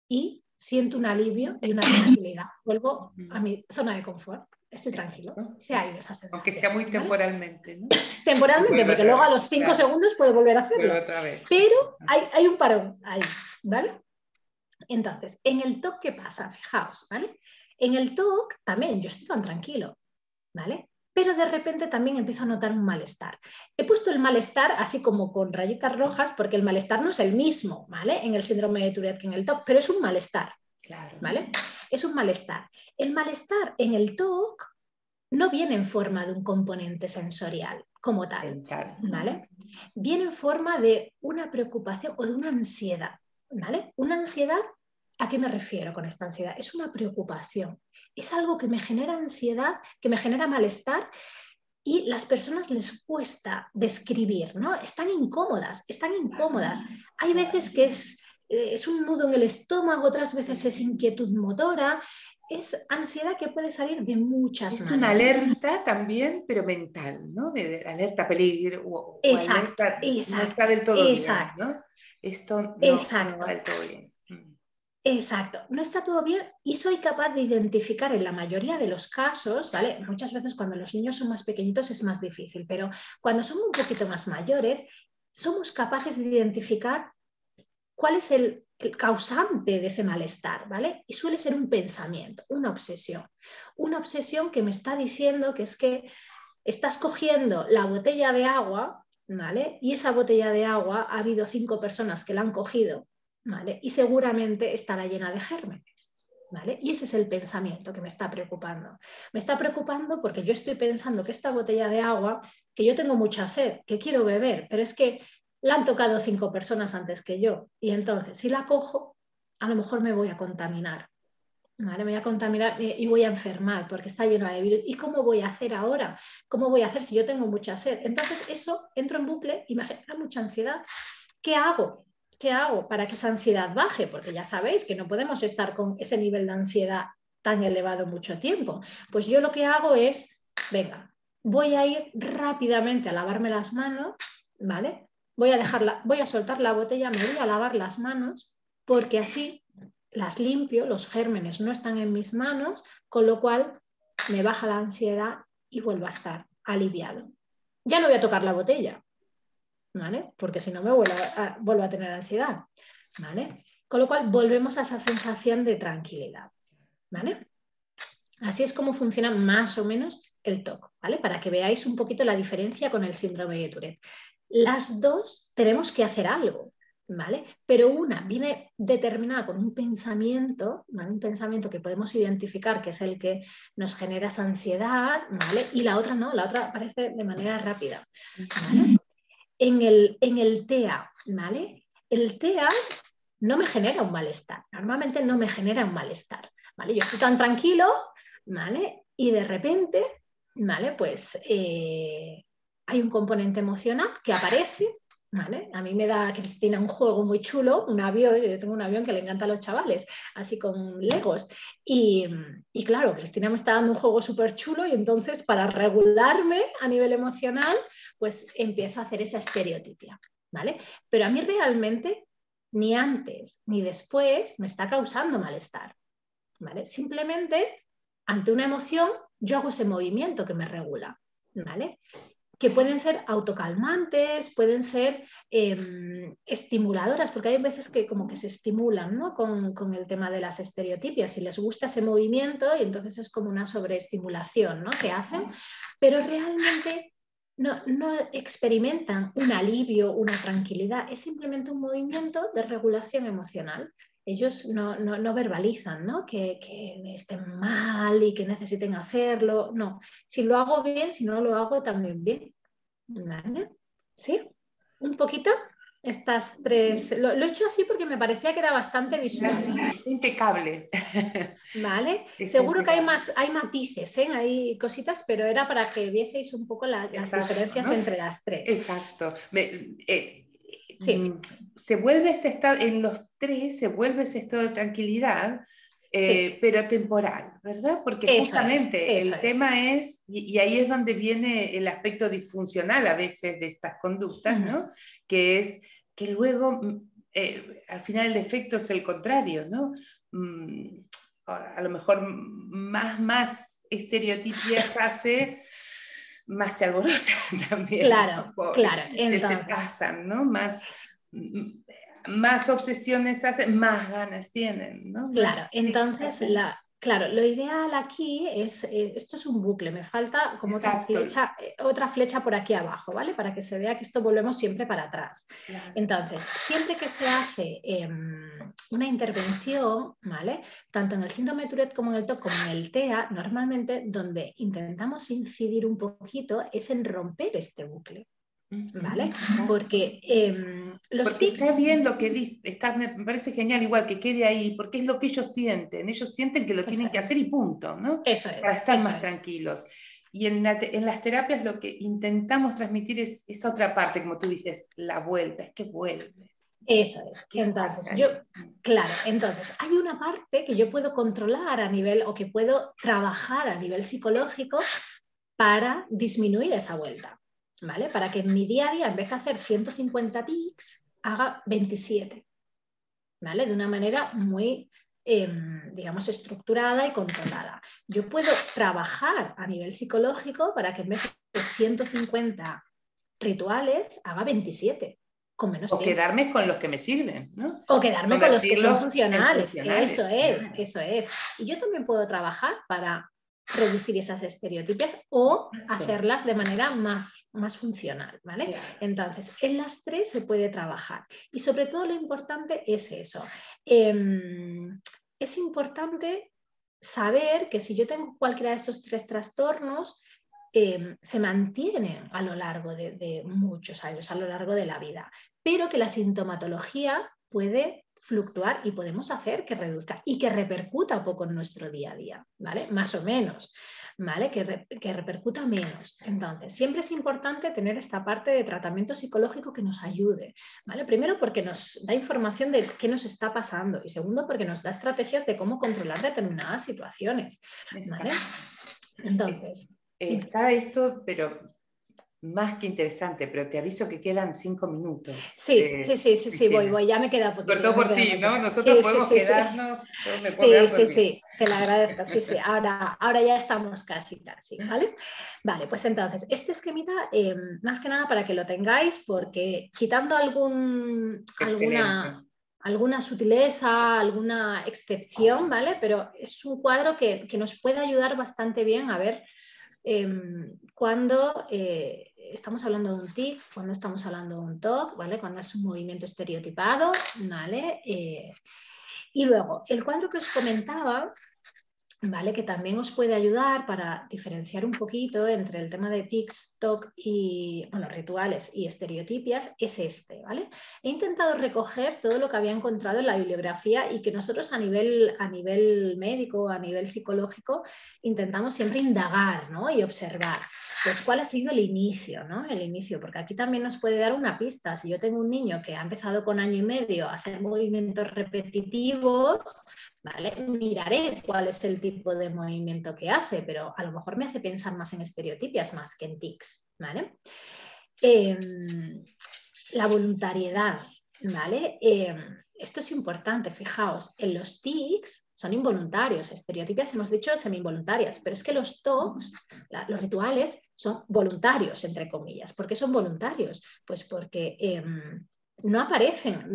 y siento un alivio y una tranquilidad. Vuelvo a mi zona de confort, estoy tranquilo, ¿no? se ha ido esa sensación. Aunque sea muy ¿vale? temporalmente, ¿no? Temporalmente, porque luego a los 5 segundos puede volver a hacerlo. Otra vez. Pero hay un parón ahí, ¿vale? Entonces, en el TOC, ¿qué pasa? Fijaos, ¿vale? En el TOC también yo estoy tan tranquilo, ¿vale? Pero de repente también empiezo a notar un malestar. He puesto el malestar así como con rayitas rojas porque el malestar no es el mismo, ¿vale? En el síndrome de Tourette que en el TOC, pero es un malestar, Claro. ¿vale? Es un malestar. El malestar en el TOC no viene en forma de un componente sensorial como tal, ¿vale? Viene en forma de una preocupación o de una ansiedad, ¿vale? Una ansiedad, ¿a qué me refiero con esta ansiedad? Es una preocupación, es algo que me genera ansiedad, que me genera malestar y las personas les cuesta describir, ¿no? Están incómodas. Hay veces que es un nudo en el estómago, otras veces es inquietud motora, es ansiedad que puede salir de muchas maneras. Es una alerta también, pero mental, ¿no? De alerta peligro o Exacto, alerta, exacto, no está del todo exacto, bien, ¿no? Esto no exacto. va del todo bien. Exacto, no está todo bien y soy capaz de identificar en la mayoría de los casos, ¿vale? Muchas veces cuando los niños son más pequeñitos es más difícil, pero cuando son un poquito más mayores somos capaces de identificar cuál es el causante de ese malestar, ¿vale? Y suele ser un pensamiento, una obsesión que me está diciendo que es que estás cogiendo la botella de agua, ¿vale? Y esa botella de agua ha habido 5 personas que la han cogido, ¿vale? Y seguramente estará llena de gérmenes, ¿vale? Y ese es el pensamiento que me está preocupando. Me está preocupando porque yo estoy pensando que esta botella de agua, que yo tengo mucha sed, que quiero beber, pero es que la han tocado 5 personas antes que yo. Y entonces, si la cojo, a lo mejor me voy a contaminar. ¿Vale? Me voy a contaminar y voy a enfermar porque está llena de virus. ¿Y cómo voy a hacer ahora? ¿Cómo voy a hacer si yo tengo mucha sed? Entonces eso entro en bucle y me genera mucha ansiedad. ¿Qué hago? ¿Qué hago para que esa ansiedad baje? Porque ya sabéis que no podemos estar con ese nivel de ansiedad tan elevado mucho tiempo. Pues yo lo que hago es, venga, voy a ir rápidamente a lavarme las manos, ¿vale? Voy a soltar la botella, me voy a lavar las manos porque así las limpio, los gérmenes no están en mis manos, con lo cual me baja la ansiedad y vuelvo a estar aliviado. Ya no voy a tocar la botella, ¿vale? Porque si no me vuelvo a tener ansiedad, ¿vale? Con lo cual volvemos a esa sensación de tranquilidad, ¿vale? Así es como funciona más o menos el TOC, ¿vale? Para que veáis un poquito la diferencia con el síndrome de Tourette. Las dos tenemos que hacer algo, ¿vale? Pero una viene determinada con un pensamiento, ¿vale? Un pensamiento que podemos identificar que es el que nos genera esa ansiedad, ¿vale? Y la otra no, la otra aparece de manera rápida, ¿vale? En el TEA, ¿vale? El TEA no me genera un malestar, normalmente no me genera un malestar, ¿vale? Yo estoy tan tranquilo, ¿vale? Y de repente, ¿vale? Pues hay un componente emocional que aparece, ¿vale? A mí me da Cristina un juego muy chulo, un avión, yo tengo un avión que le encanta a los chavales, así con Legos. Y claro, Cristina me está dando un juego súper chulo y entonces para regularme a nivel emocional, pues empiezo a hacer esa estereotipia, ¿vale? Pero a mí realmente ni antes ni después me está causando malestar, ¿vale? Simplemente ante una emoción yo hago ese movimiento que me regula, ¿vale? Que pueden ser autocalmantes, pueden ser estimuladoras, porque hay veces que como que se estimulan, ¿no? con el tema de las estereotipias, y les gusta ese movimiento y entonces es como una sobreestimulación, ¿no? que hacen, pero realmente no experimentan un alivio, una tranquilidad, es simplemente un movimiento de regulación emocional. Ellos no verbalizan, ¿no? Que estén mal y que necesiten hacerlo, no. Si lo hago bien, si no lo hago también bien. ¿Vale? ¿Sí? Un poquito estas tres. Lo he hecho así porque me parecía que era bastante visual. Es impecable. ¿Vale? Es Seguro que impecable. hay matices, ¿eh? Hay cositas, pero era para que vieseis un poco las diferencias, ¿no? Entre las tres. Exacto. Sí. Se vuelve este estado, en los tres se vuelve ese estado de tranquilidad, Sí. pero temporal, ¿verdad? Porque Eso justamente es. el tema es, y ahí es donde viene el aspecto disfuncional a veces de estas conductas, ¿no? Que es que luego, al final el efecto es el contrario, ¿no? A lo mejor más estereotipias hace, más se alborotan también. Claro, claro. Se Entonces, pasan, ¿no? Más obsesiones hacen, más ganas tienen, ¿no? claro, Más entonces hacen. claro, lo ideal aquí es, esto es un bucle, me falta como Exacto. otra flecha por aquí abajo, ¿vale? Para que se vea que esto volvemos siempre para atrás. Claro. Entonces, siempre que se hace una intervención, ¿vale? Tanto en el síndrome de Tourette como en el TOC como en el TEA, normalmente donde intentamos incidir un poquito es en romper este bucle. ¿Vale? Porque los porque tics... está bien lo que dice, me parece genial igual que quede ahí, porque es lo que ellos sienten que lo tienen que hacer y punto, ¿no? Eso es. Para estar más tranquilos. Y en las terapias lo que intentamos transmitir es esa otra parte, como tú dices, la vuelta, es que vuelves. Eso es. Entonces, entonces hay una parte que yo puedo controlar a nivel, o que puedo trabajar a nivel psicológico para disminuir esa vuelta. ¿Vale? Para que en mi día a día, en vez de hacer 150 tics, haga 27, ¿vale? De una manera muy, digamos, estructurada y controlada. Yo puedo trabajar a nivel psicológico para que en vez de 150 rituales, haga 27, con menos tiempo. O quedarme con los que me sirven, ¿no? O quedarme con los que son funcionales. Eso es. Y yo también puedo trabajar para reducir esas estereotipias o hacerlas de manera más funcional, ¿vale? Claro. Entonces, en las tres se puede trabajar y sobre todo lo importante es eso. Es importante saber que si yo tengo cualquiera de estos tres trastornos, se mantienen a lo largo de muchos años, a lo largo de la vida, pero que la sintomatología puede fluctuar y podemos hacer que reduzca y que repercuta un poco en nuestro día a día, ¿vale? Más o menos, ¿vale? Que repercuta menos. Entonces, siempre es importante tener esta parte de tratamiento psicológico que nos ayude, ¿vale? Primero porque nos da información de qué nos está pasando y segundo porque nos da estrategias de cómo controlar determinadas situaciones, ¿vale? Entonces... Está esto, pero... más que interesante, pero te aviso que quedan 5 minutos. Sí, voy, ya me queda poquito. Sobre todo por ti, ¿no? Nosotros podemos quedarnos, yo me puedo quedar por ti. Sí, te lo agradezco, sí, ahora ya estamos casi, ¿vale? Vale, pues entonces, este esquemita, más que nada para que lo tengáis, porque quitando alguna sutileza, alguna excepción, ¿vale? Pero es un cuadro que nos puede ayudar bastante bien a ver cuando estamos hablando de un tic, cuando estamos hablando de un TOC, ¿vale? Cuando es un movimiento estereotipado, ¿vale? Y luego, el cuadro que os comentaba, ¿vale? Que también os puede ayudar para diferenciar un poquito entre el tema de tics, TOC y rituales y estereotipias, es este, ¿vale? He intentado recoger todo lo que había encontrado en la bibliografía y que nosotros a nivel médico, a nivel psicológico, intentamos siempre indagar, ¿no? Y observar. Pues cuál ha sido el inicio, ¿no? El inicio, porque aquí también nos puede dar una pista. Si yo tengo un niño que ha empezado con 1 año y medio a hacer movimientos repetitivos, ¿vale? Miraré cuál es el tipo de movimiento que hace, pero a lo mejor me hace pensar más en estereotipias más que en tics, ¿vale? La voluntariedad, ¿vale? Esto es importante, fijaos, en los tics son involuntarios, estereotipias hemos dicho semi-involuntarias, pero es que los TOCs, los rituales, son voluntarios, entre comillas. ¿Por qué son voluntarios? Pues porque no aparecen,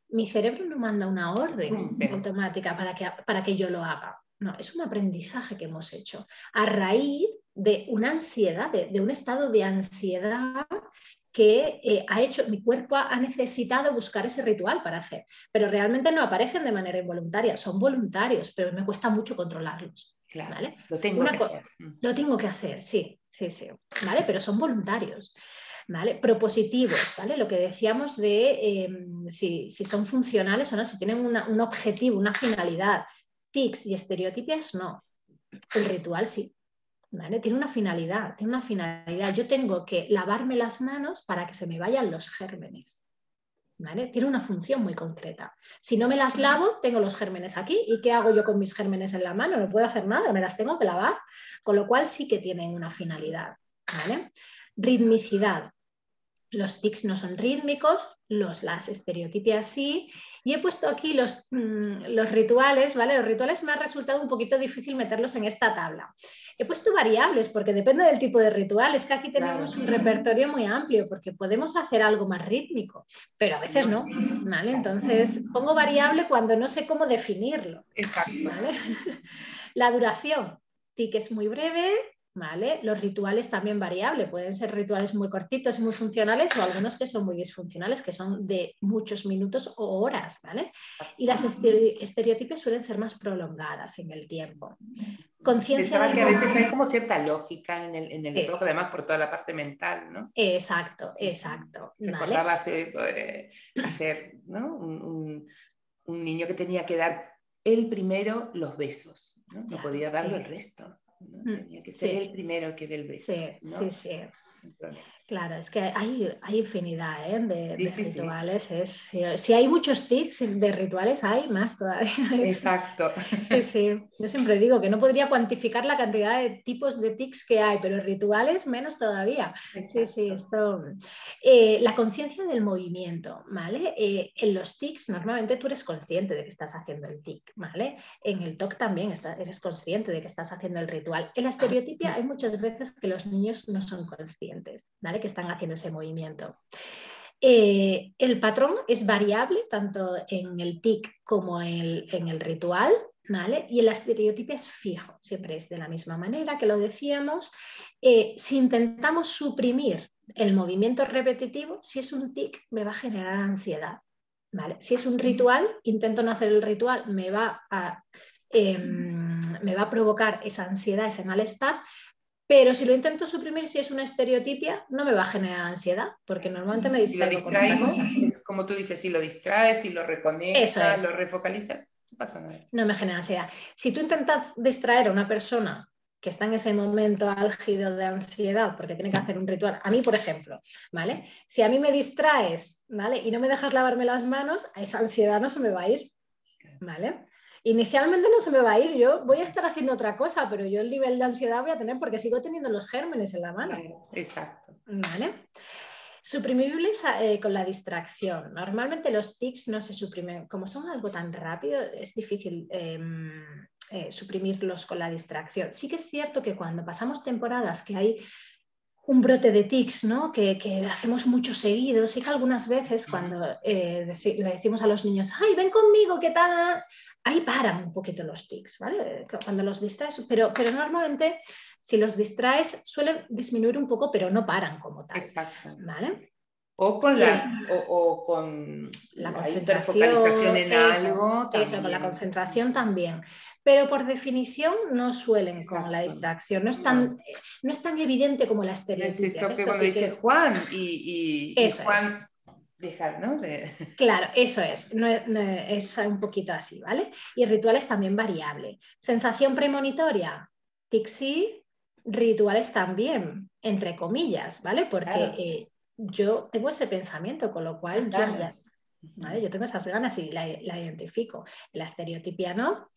mi cerebro no manda una orden automática para que yo lo haga. No, es un aprendizaje que hemos hecho a raíz de una ansiedad, de un estado de ansiedad que mi cuerpo ha necesitado buscar ese ritual para hacer, pero realmente no aparecen de manera involuntaria, son voluntarios, pero me cuesta mucho controlarlos. Claro, ¿vale? lo tengo que hacer. Lo tengo que hacer, sí, ¿vale? Pero son voluntarios. ¿Vale? Propositivos, ¿vale? Lo que decíamos de si son funcionales o no, si tienen un objetivo, una finalidad. Tics y estereotipias no. El ritual sí. ¿Vale? Tiene una finalidad. Yo tengo que lavarme las manos para que se me vayan los gérmenes. ¿Vale? Tiene una función muy concreta. Si no me las lavo, tengo los gérmenes aquí. ¿Y qué hago yo con mis gérmenes en la mano? No puedo hacer nada, me las tengo que lavar. Con lo cual sí que tienen una finalidad. ¿Vale? Ritmicidad. Los tics no son rítmicos, las estereotipias sí. Y he puesto aquí los rituales, ¿vale? Los rituales me ha resultado un poquito difícil meterlos en esta tabla. He puesto variables porque depende del tipo de ritual. Es que aquí tenemos un repertorio muy amplio porque podemos hacer algo más rítmico, pero a veces no, ¿vale? Entonces pongo variable cuando no sé cómo definirlo. Exacto. ¿Vale? La duración, tic es muy breve, ¿vale? Los rituales también variable, pueden ser rituales muy cortitos y muy funcionales o algunos que son muy disfuncionales, que son de muchos minutos o horas, ¿vale? Y las estereotipias suelen ser más prolongadas en el tiempo. Conciencia Pensaba del que a veces hay como cierta lógica en el Sí. TOC, además por toda la parte mental, ¿no? Exacto. Recordaba ayer, ¿no? Un niño que tenía que dar él primero los besos, ¿no? No Claro, podía darlo sí. el resto, ¿no? Tenía que ser Sí. él primero que dé el beso. Sí, ¿no? sí. Claro, es que hay infinidad de rituales. Sí. Si hay muchos tics de rituales, hay más todavía. Exacto. Sí. Yo siempre digo que no podría cuantificar la cantidad de tipos de tics que hay, pero rituales menos todavía. Exacto. Sí, esto. La conciencia del movimiento, ¿vale? En los tics normalmente tú eres consciente de que estás haciendo el tic, ¿vale? En el TOC también eres consciente de que estás haciendo el ritual. En la estereotipia hay muchas veces que los niños no son conscientes, ¿vale? Que están haciendo ese movimiento. El patrón es variable tanto en el tic como en el ritual, ¿vale? Y en la estereotipia es fijo, siempre es de la misma manera que lo decíamos. Si intentamos suprimir el movimiento repetitivo, si es un tic me va a generar ansiedad, ¿vale? Si es un ritual, intento no hacer el ritual, me va a provocar esa ansiedad, ese malestar. Pero si lo intento suprimir, si es una estereotipia, no me va a generar ansiedad, porque normalmente me distraigo con otra cosa. Es como tú dices, si lo distraes, si lo reconectas, lo refocalizas, no pasa nada. No me genera ansiedad. Si tú intentas distraer a una persona que está en ese momento álgido de ansiedad porque tiene que hacer un ritual, a mí, por ejemplo, ¿vale? Si a mí me distraes, ¿vale? Y no me dejas lavarme las manos, a esa ansiedad no se me va a ir, ¿vale? Inicialmente no se me va a ir, yo voy a estar haciendo otra cosa, pero yo el nivel de ansiedad voy a tener porque sigo teniendo los gérmenes en la mano. Exacto. ¿Vale? Suprimibles con la distracción. Normalmente los tics no se suprimen, como son algo tan rápido, es difícil suprimirlos con la distracción. Sí que es cierto que cuando pasamos temporadas que hay un brote de tics, ¿no? que hacemos mucho seguido, sí que algunas veces cuando le decimos a los niños, ¡ay, ven conmigo, qué tal! Ahí paran un poquito los tics, ¿vale? Cuando los distraes, pero normalmente si los distraes suelen disminuir un poco, pero no paran como tal. Exacto. ¿Vale? O con la hiperfocalización en algo. Eso, con la concentración también. Pero por definición no suelen con la distracción. No es tan evidente como la estereotipia. Es eso que cuando dice Juan y Juan deja, ¿no? Claro, eso es. No es un poquito así, ¿vale? Y el ritual es también variable. Sensación premonitoria, tic sí, rituales también, entre comillas, ¿vale? Porque yo tengo ese pensamiento, con lo cual yo tengo esas ganas y la identifico. La estereotipia no.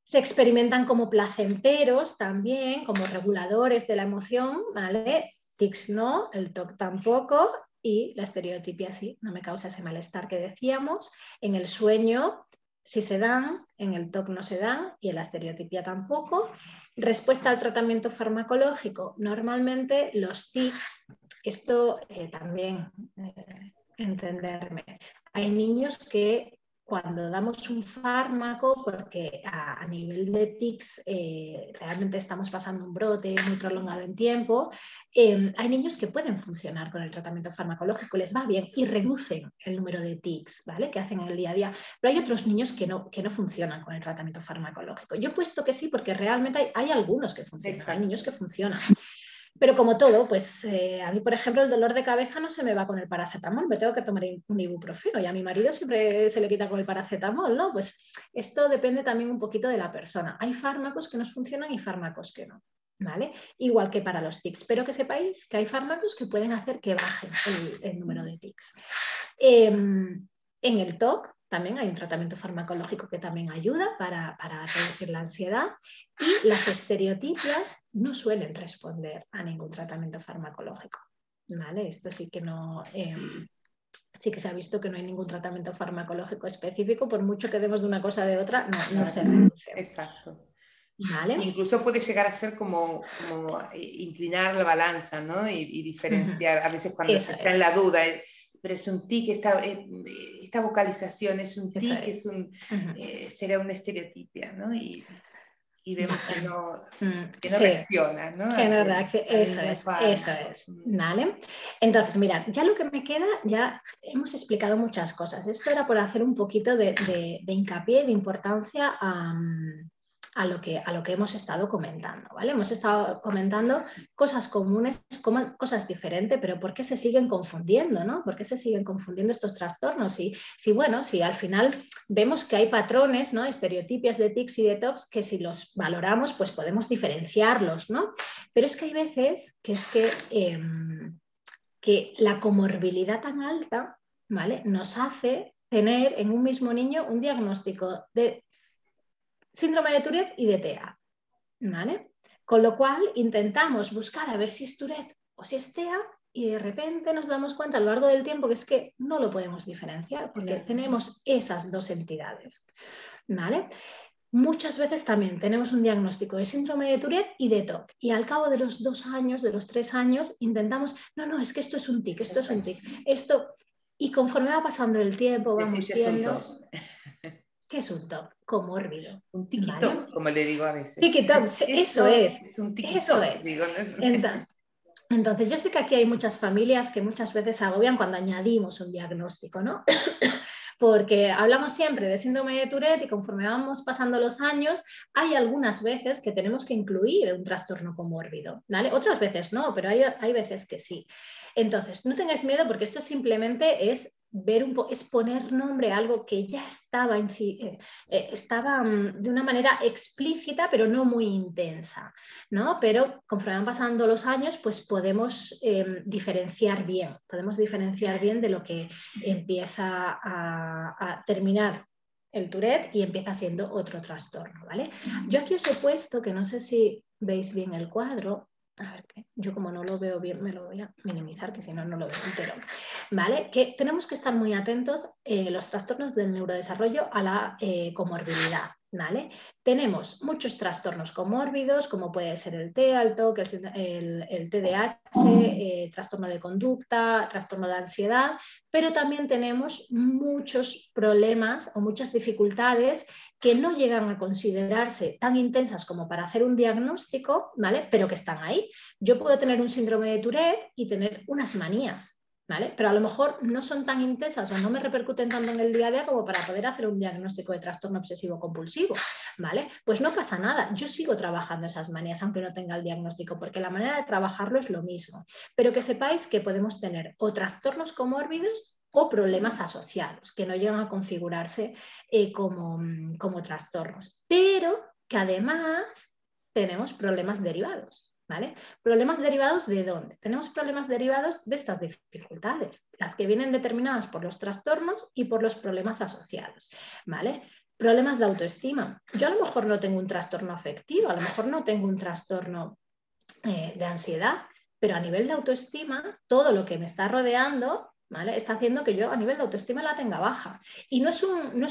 Se experimentan como placenteros también, como reguladores de la emoción, ¿vale? Tics no, el TOC tampoco y la estereotipia sí, no me causa ese malestar que decíamos. En el sueño sí se dan, en el TOC no se dan y en la estereotipia tampoco. Respuesta al tratamiento farmacológico. Normalmente los tics, esto también entenderme, hay niños que cuando damos un fármaco, porque a nivel de tics realmente estamos pasando un brote muy prolongado en tiempo, hay niños que pueden funcionar con el tratamiento farmacológico, les va bien y reducen el número de tics, ¿vale? Que hacen en el día a día, pero hay otros niños que no funcionan con el tratamiento farmacológico. Yo he puesto que sí porque realmente hay algunos que funcionan, hay niños que funcionan. Pero como todo, pues a mí, por ejemplo, el dolor de cabeza no se me va con el paracetamol, me tengo que tomar un ibuprofeno y a mi marido siempre se le quita con el paracetamol, ¿no? Pues esto depende también un poquito de la persona. Hay fármacos que nos funcionan y fármacos que no, ¿vale? Igual que para los tics, pero que sepáis que hay fármacos que pueden hacer que bajen el número de tics. En el TOC también hay un tratamiento farmacológico que también ayuda para reducir la ansiedad y las estereotipias no suelen responder a ningún tratamiento farmacológico. ¿vale? Esto sí que no... sí que se ha visto que no hay ningún tratamiento farmacológico específico, por mucho que demos de una cosa de otra, no se reduce. Exacto. ¿Vale? Incluso puede llegar a ser como inclinar la balanza, ¿no? Y diferenciar. A veces cuando se está en la duda, pero es un tic, esta vocalización es un tic, será una estereotipia, ¿no? Y vemos que no reacciona, ¿no? Que no reacciona, eso es, ¿vale? Entonces, mirad, ya lo que me queda, ya hemos explicado muchas cosas. Esto era por hacer un poquito de hincapié, de importancia a lo que hemos estado comentando, ¿vale? Hemos estado comentando cosas comunes, cosas diferentes, pero ¿por qué se siguen confundiendo, ¿no? ¿Por qué se siguen confundiendo estos trastornos? Si al final vemos que hay patrones, ¿no? Estereotipias de tics y de tocs que si los valoramos, pues podemos diferenciarlos, ¿no? Pero es que hay veces que la comorbilidad tan alta, ¿vale? Nos hace tener en un mismo niño un diagnóstico de síndrome de Tourette y de TEA, ¿vale? Con lo cual intentamos buscar a ver si es Tourette o si es TEA y de repente nos damos cuenta a lo largo del tiempo que es que no lo podemos diferenciar porque tenemos esas dos entidades, ¿vale? Muchas veces también tenemos un diagnóstico de síndrome de Tourette y de TOC y al cabo de los 2 años, de los 3 años, intentamos, no, es que esto es un tic, esto es un tic, esto... Y conforme va pasando el tiempo vamos viendo... ¿Qué es un TOC? Comórbido. Un tiki-toc, ¿vale? Como le digo a veces. Tiki-toc, eso es. Es un tiki-toc, digo. Entonces, yo sé que aquí hay muchas familias que muchas veces se agobian cuando añadimos un diagnóstico, ¿no? Porque hablamos siempre de síndrome de Tourette y conforme vamos pasando los años, hay algunas veces que tenemos que incluir un trastorno comórbido, ¿vale? Otras veces no, pero hay veces que sí. Entonces, no tengáis miedo porque esto simplemente es es poner nombre a algo que ya estaba de una manera explícita, pero no muy intensa, ¿no? Pero conforme van pasando los años, pues podemos diferenciar bien de lo que empieza a terminar el Tourette y empieza siendo otro trastorno, ¿vale? Yo aquí os he puesto, que no sé si veis bien el cuadro, a ver, yo como no lo veo bien me lo voy a minimizar, que si no, no lo veo entero, ¿vale? Que tenemos que estar muy atentos los trastornos del neurodesarrollo a la comorbilidad, ¿vale? Tenemos muchos trastornos comórbidos, como puede ser el TEA, el TOC, el TDAH, trastorno de conducta, trastorno de ansiedad, pero también tenemos muchos problemas o muchas dificultades que no llegan a considerarse tan intensas como para hacer un diagnóstico, ¿vale? Pero que están ahí. Yo puedo tener un síndrome de Tourette y tener unas manías, ¿vale? Pero a lo mejor no son tan intensas o no me repercuten tanto en el día a día como para poder hacer un diagnóstico de trastorno obsesivo compulsivo, ¿vale? Pues no pasa nada, yo sigo trabajando esas manías aunque no tenga el diagnóstico, porque la manera de trabajarlo es lo mismo, pero que sepáis que podemos tener o trastornos comórbidos o problemas asociados que no llegan a configurarse como trastornos, pero que además tenemos problemas derivados. ¿Vale? ¿Problemas derivados de dónde? Tenemos problemas derivados de estas dificultades, las que vienen determinadas por los trastornos y por los problemas asociados, ¿vale? Problemas de autoestima. Yo a lo mejor no tengo un trastorno afectivo, a lo mejor no tengo un trastorno de ansiedad, pero a nivel de autoestima, todo lo que me está rodeando, ¿vale? Está haciendo que yo a nivel de autoestima la tenga baja. Y no es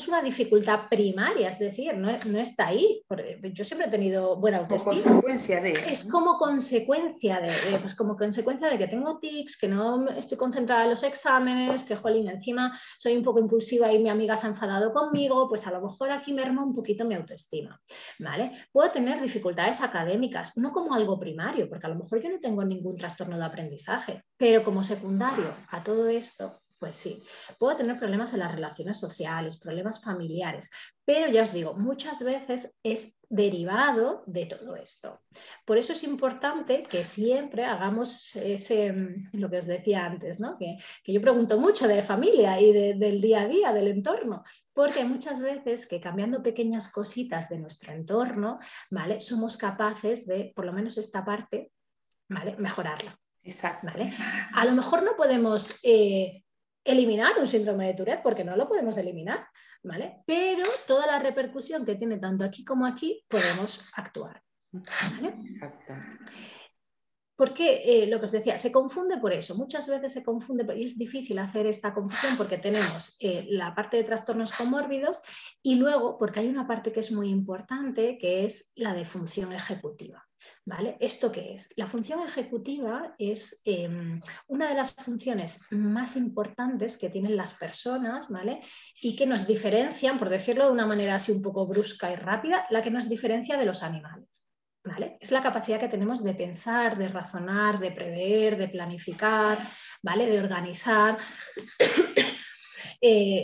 una dificultad primaria, es decir, no está ahí. Yo siempre he tenido buena autoestima. Como consecuencia de... Es como consecuencia pues como consecuencia de que tengo tics, que no estoy concentrada en los exámenes, que, jolín, encima soy un poco impulsiva y mi amiga se ha enfadado conmigo, pues a lo mejor aquí merma un poquito mi autoestima, ¿vale? Puedo tener dificultades académicas, no como algo primario, porque a lo mejor yo no tengo ningún trastorno de aprendizaje, pero como secundario a todo esto, pues sí, puedo tener problemas en las relaciones sociales, problemas familiares, pero ya os digo, muchas veces es derivado de todo esto. Por eso es importante que siempre hagamos lo que os decía antes, ¿no? Que yo pregunto mucho de familia y del día a día, del entorno, porque hay muchas veces que cambiando pequeñas cositas de nuestro entorno, ¿vale? Somos capaces de, por lo menos esta parte, ¿vale? Mejorarla. Exacto. ¿Vale? A lo mejor no podemos eliminar un síndrome de Tourette porque no lo podemos eliminar, ¿vale? Pero toda la repercusión que tiene tanto aquí como aquí podemos actuar, ¿vale? Exacto. Porque lo que os decía, se confunde por eso, muchas veces se confunde y es difícil hacer esta confusión porque tenemos la parte de trastornos comórbidos y luego porque hay una parte que es muy importante que es la de función ejecutiva. ¿Vale? ¿Esto qué es? La función ejecutiva es una de las funciones más importantes que tienen las personas, ¿vale? Y que nos diferencian, por decirlo de una manera así un poco brusca y rápida, la que nos diferencia de los animales. ¿Vale? Es la capacidad que tenemos de pensar, de razonar, de prever, de planificar, ¿vale? De organizar.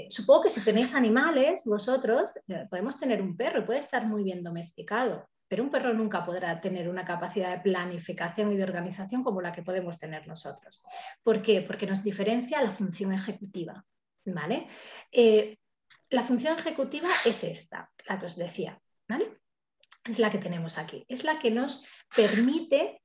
Supongo que si tenéis animales, vosotros, podemos tener un perro, puede estar muy bien domesticado, pero un perro nunca podrá tener una capacidad de planificación y de organización como la que podemos tener nosotros. ¿Por qué? Porque nos diferencia la función ejecutiva, ¿vale? La función ejecutiva es esta, la que os decía, ¿vale? Es la que tenemos aquí, es la que nos permite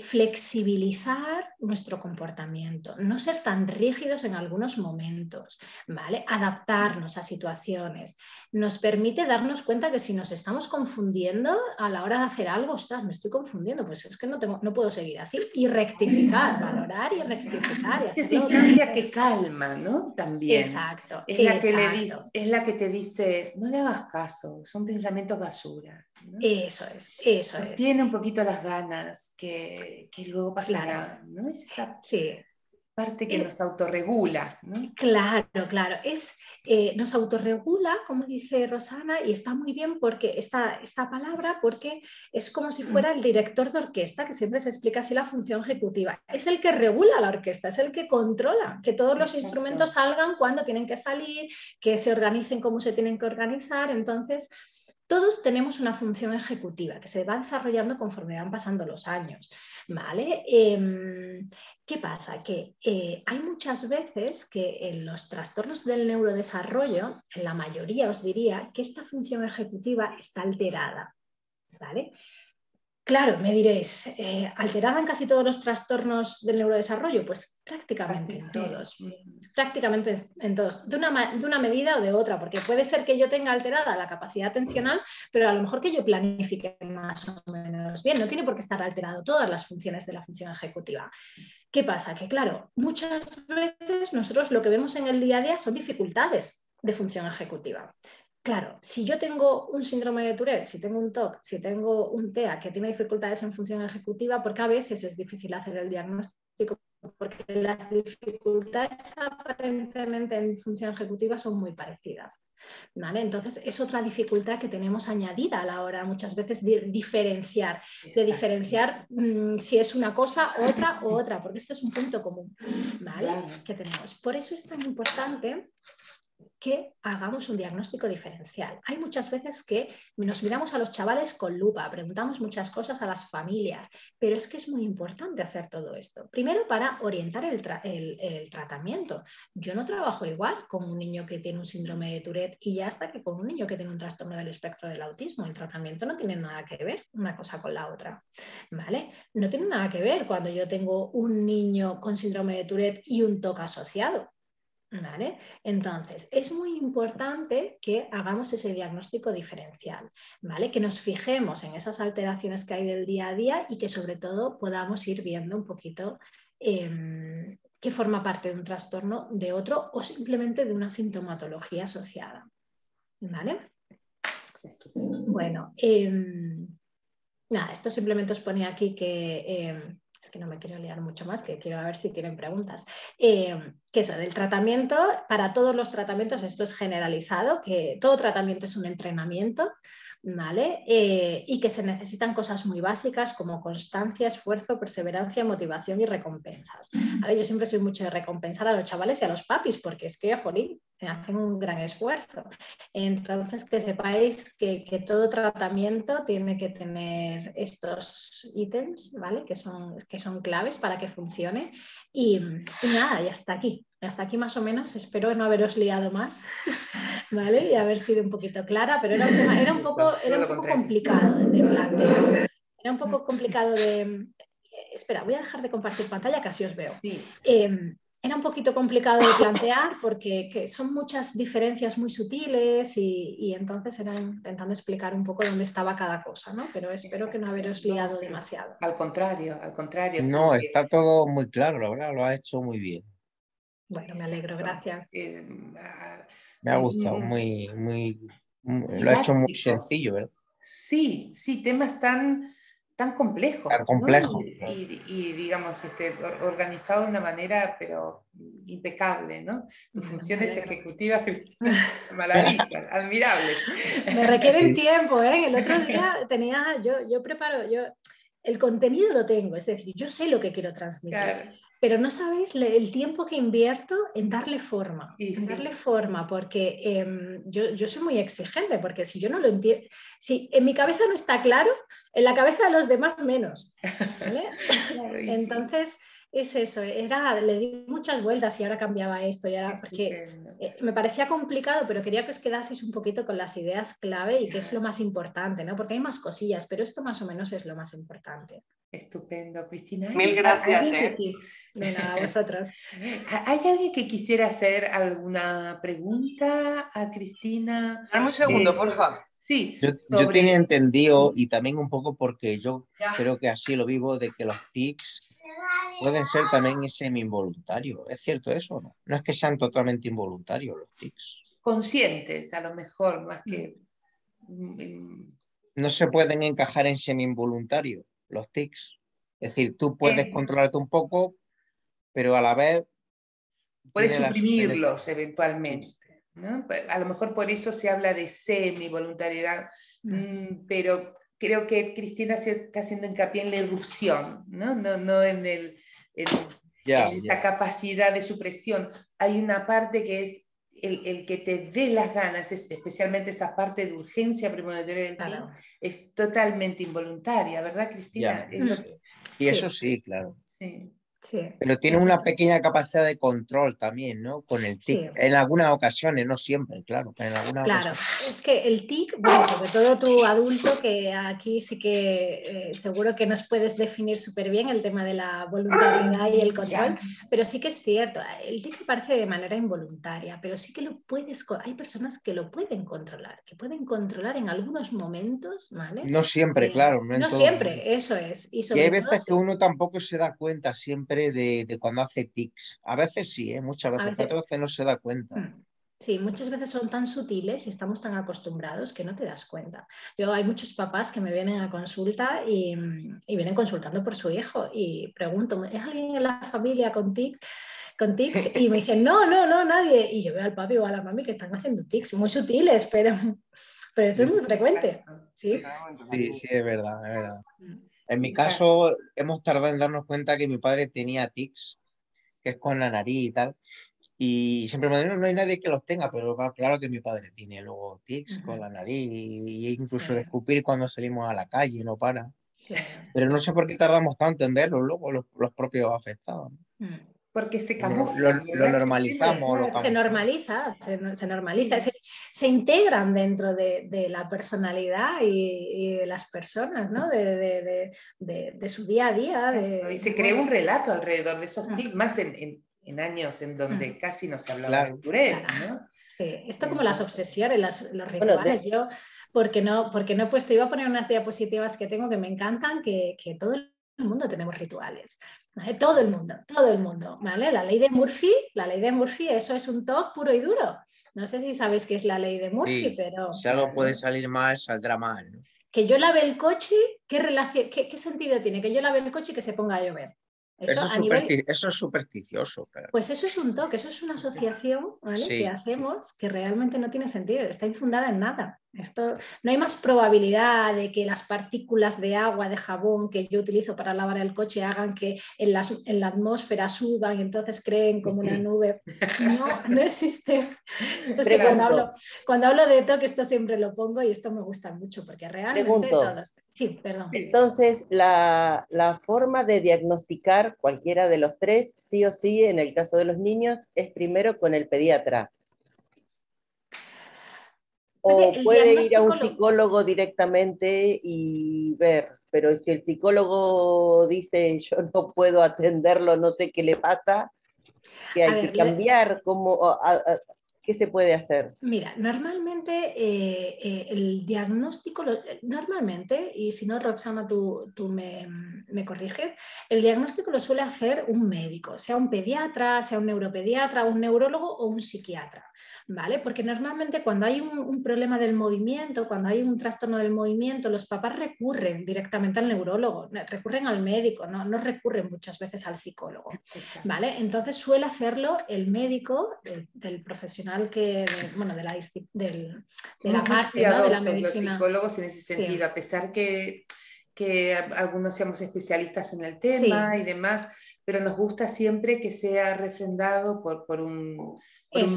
flexibilizar nuestro comportamiento, no ser tan rígidos en algunos momentos, ¿vale? Adaptarnos a situaciones, nos permite darnos cuenta que si nos estamos confundiendo a la hora de hacer algo, ostras, me estoy confundiendo, pues es que no puedo seguir así, y rectificar, valorar y rectificar. Y esa instancia que calma, ¿no? También. Exacto. Es la que es la que te dice, no le hagas caso, son pensamientos basura, ¿no? Eso es. Tiene un poquito las ganas que luego pasará, claro. ¿No? Es esa parte que nos autorregula, ¿no? Claro. Nos autorregula, como dice Rosana, y está muy bien porque esta palabra, porque es como si fuera el director de orquesta, que siempre se explica así la función ejecutiva. Es el que regula la orquesta, es el que controla que todos los instrumentos salgan cuando tienen que salir, que se organicen como se tienen que organizar. Entonces, todos tenemos una función ejecutiva que se va desarrollando conforme van pasando los años, ¿vale? ¿Qué pasa? Que hay muchas veces que en los trastornos del neurodesarrollo, en la mayoría os diría, que esta función ejecutiva está alterada, ¿vale? Claro, me diréis, ¿alterada en casi todos los trastornos del neurodesarrollo? Pues prácticamente en todos. Prácticamente en todos, de una medida o de otra, porque puede ser que yo tenga alterada la capacidad atencional, pero a lo mejor que yo planifique más o menos bien. No tiene por qué estar alterado todas las funciones de la función ejecutiva. ¿Qué pasa? Que claro, muchas veces nosotros lo que vemos en el día a día son dificultades de función ejecutiva. Claro, si yo tengo un síndrome de Tourette, si tengo un TOC, si tengo un TEA que tiene dificultades en función ejecutiva, porque a veces es difícil hacer el diagnóstico, porque las dificultades aparentemente en función ejecutiva son muy parecidas, ¿vale? Entonces es otra dificultad que tenemos añadida a la hora muchas veces de diferenciar, si es una cosa, otra, porque esto es un punto común, ¿vale? Claro. Que tenemos. Por eso es tan importante que hagamos un diagnóstico diferencial. Hay muchas veces que nos miramos a los chavales con lupa, preguntamos muchas cosas a las familias, pero es que es muy importante hacer todo esto. Primero, para orientar el tratamiento. Yo no trabajo igual con un niño que tiene un síndrome de Tourette y ya está que con un niño que tiene un trastorno del espectro del autismo. El tratamiento no tiene nada que ver una cosa con la otra, ¿vale? No tiene nada que ver cuando yo tengo un niño con síndrome de Tourette y un TOC asociado. ¿Vale? Entonces, es muy importante que hagamos ese diagnóstico diferencial, ¿vale? Que nos fijemos en esas alteraciones que hay del día a día y que sobre todo podamos ir viendo un poquito qué forma parte de un trastorno de otro o simplemente de una sintomatología asociada, ¿vale? Bueno, nada, esto simplemente os ponía aquí que... es que no me quiero liar mucho más, que quiero ver si tienen preguntas. Que eso, del tratamiento, para todos los tratamientos esto es generalizado, que todo tratamiento es un entrenamiento, ¿vale? Y que se necesitan cosas muy básicas como constancia, esfuerzo, perseverancia, motivación y recompensas. Ahora, yo siempre soy mucho de recompensar a los chavales y a los papis, porque es que, jolín, hacen un gran esfuerzo. Entonces, que sepáis que todo tratamiento tiene que tener estos ítems, ¿vale? Que son claves para que funcione. Y nada, ya está aquí. Hasta aquí más o menos. Espero no haberos liado más, ¿vale? Y haber sido un poquito clara, pero era un poco complicado de plantear. Era un poco complicado de... Espera, voy a dejar de compartir pantalla, casi os veo. Sí. era un poquito complicado de plantear porque son muchas diferencias muy sutiles y entonces era intentando explicar un poco dónde estaba cada cosa, ¿no? Pero espero que no haberos liado demasiado. Al contrario, No, porque, está todo muy claro, la verdad, lo has hecho muy bien. Bueno, me alegro, gracias. Me ha gustado, lo ha hecho muy sencillo, ¿verdad? Sí, sí, temas tan complejos, Tan ¿no? complejo. Y digamos, organizado de una manera, pero impecable, ¿no? Tus funciones ejecutivas, Cristina, maravillas, admirables. Me requieren tiempo, ¿eh? El otro día yo preparo, el contenido lo tengo, es decir, yo sé lo que quiero transmitir. Claro. Pero no sabéis el tiempo que invierto en darle forma, porque yo soy muy exigente, porque si yo no lo entiendo, si en mi cabeza no está claro, en la cabeza de los demás menos, ¿vale? Entonces es eso, le di muchas vueltas y ahora cambiaba esto, porque me parecía complicado, pero quería que os quedaseis un poquito con las ideas clave y que es lo más importante, ¿no? Porque hay más cosillas, pero esto más o menos es lo más importante. Estupendo, Cristina. Mil gracias. De nada, a vosotros. ¿Hay alguien que quisiera hacer alguna pregunta a Cristina? Dame un segundo, porfa. Sí. Yo tenía entendido, y también un poco porque yo creo que así lo vivo, de que los tics pueden ser también semi-involuntarios. ¿Es cierto eso o no? No es que sean totalmente involuntarios los tics. Conscientes, a lo mejor, más que... No se pueden encajar en semi-involuntarios los tics. Es decir, tú puedes controlarte un poco, pero a la vez... Puedes suprimirlos eventualmente. Sí. ¿No? A lo mejor por eso se habla de semi-voluntariedad, pero creo que Cristina se está haciendo hincapié en la irrupción, no en esta capacidad de supresión. Hay una parte que es el que te dé las ganas, especialmente esa parte de urgencia premonitoria del TIC, es totalmente involuntaria, ¿verdad, Cristina? Y eso sí, claro. Sí. Sí, pero tiene una pequeña capacidad de control también, ¿no? Con el TIC. Sí. En algunas ocasiones, no siempre, claro. Pero en algunas ocasiones. Es que el TIC, bueno, sobre todo tú adulto, que aquí sí que seguro que nos puedes definir súper bien el tema de la voluntariedad y el control, pero sí que es cierto, el TIC parece de manera involuntaria, pero sí que hay personas que lo pueden controlar, en algunos momentos, ¿vale? No siempre, claro. No siempre, eso es. Y hay veces que uno tampoco se da cuenta siempre de cuando hace tics. A veces sí, muchas veces, pero otras veces no se da cuenta. Sí, muchas veces son tan sutiles y estamos tan acostumbrados que no te das cuenta. Hay muchos papás que me vienen a consulta y vienen consultando por su hijo y pregunto, ¿es alguien en la familia con tics? Y me dicen, no, nadie. Y yo veo al papi o a la mami que están haciendo tics muy sutiles, pero esto es muy frecuente. Sí, es verdad, es verdad. En mi caso, hemos tardado en darnos cuenta que mi padre tenía tics, que es con la nariz y tal. Y siempre me dicen, no hay nadie que los tenga, pero claro que mi padre tiene luego tics con la nariz y incluso de escupir cuando salimos a la calle, no para. Sí. Pero no sé por qué tardamos tanto en verlos luego los propios afectados. Porque se camuflan. Lo normalizamos. Se normaliza. Se integran dentro de la personalidad y de las personas, ¿no? De su día a día. Y se crea un relato alrededor de esos tics, más en años en donde casi no se hablaba de Tourette, ¿no? Sí, esto como las obsesiones, los rituales. Yo, porque no he puesto, iba a poner unas diapositivas que tengo que me encantan, que todo el mundo tenemos rituales, ¿vale? Todo el mundo, ¿vale? La ley de Murphy, eso es un TOC puro y duro. No sé si sabéis qué es la ley de Murphy, sí, pero... Si algo puede salir mal, saldrá mal, ¿no? Que yo lave el coche, ¿qué sentido tiene? Que yo lave el coche y que se ponga a llover. Eso es supersticioso. Claro. Pues eso es un TOC, eso es una asociación, ¿vale? Que hacemos que realmente no tiene sentido, está infundada en nada. No hay más probabilidad de que las partículas de agua, de jabón que yo utilizo para lavar el coche hagan que en la atmósfera suban y entonces creen como una nube. No existe. Es que cuando hablo de TOC esto siempre lo pongo y esto me gusta mucho porque realmente todos... Sí, perdón. Entonces, la forma de diagnosticar cualquiera de los tres, sí o sí, en el caso de los niños, es primero con el pediatra. O puede ir a un psicólogo directamente y ver, pero si el psicólogo dice yo no puedo atenderlo, no sé qué le pasa, ¿Qué hay que cambiar? ¿Qué se puede hacer? Mira, normalmente el diagnóstico, normalmente, y si no, Roxana, tú me corriges, el diagnóstico lo suele hacer un médico, sea un pediatra, sea un neuropediatra, un neurólogo o un psiquiatra, ¿vale? Porque normalmente cuando hay un problema del movimiento, cuando hay un trastorno del movimiento, los papás recurren directamente al neurólogo, recurren al médico, no recurren muchas veces al psicólogo, ¿vale? Entonces suele hacerlo el médico, del profesional bueno, de la parte, ¿no?, de la medicina. Los psicólogos en ese sentido, sí. A pesar que algunos seamos especialistas en el tema, sí, y demás, pero nos gusta siempre que sea refrendado por un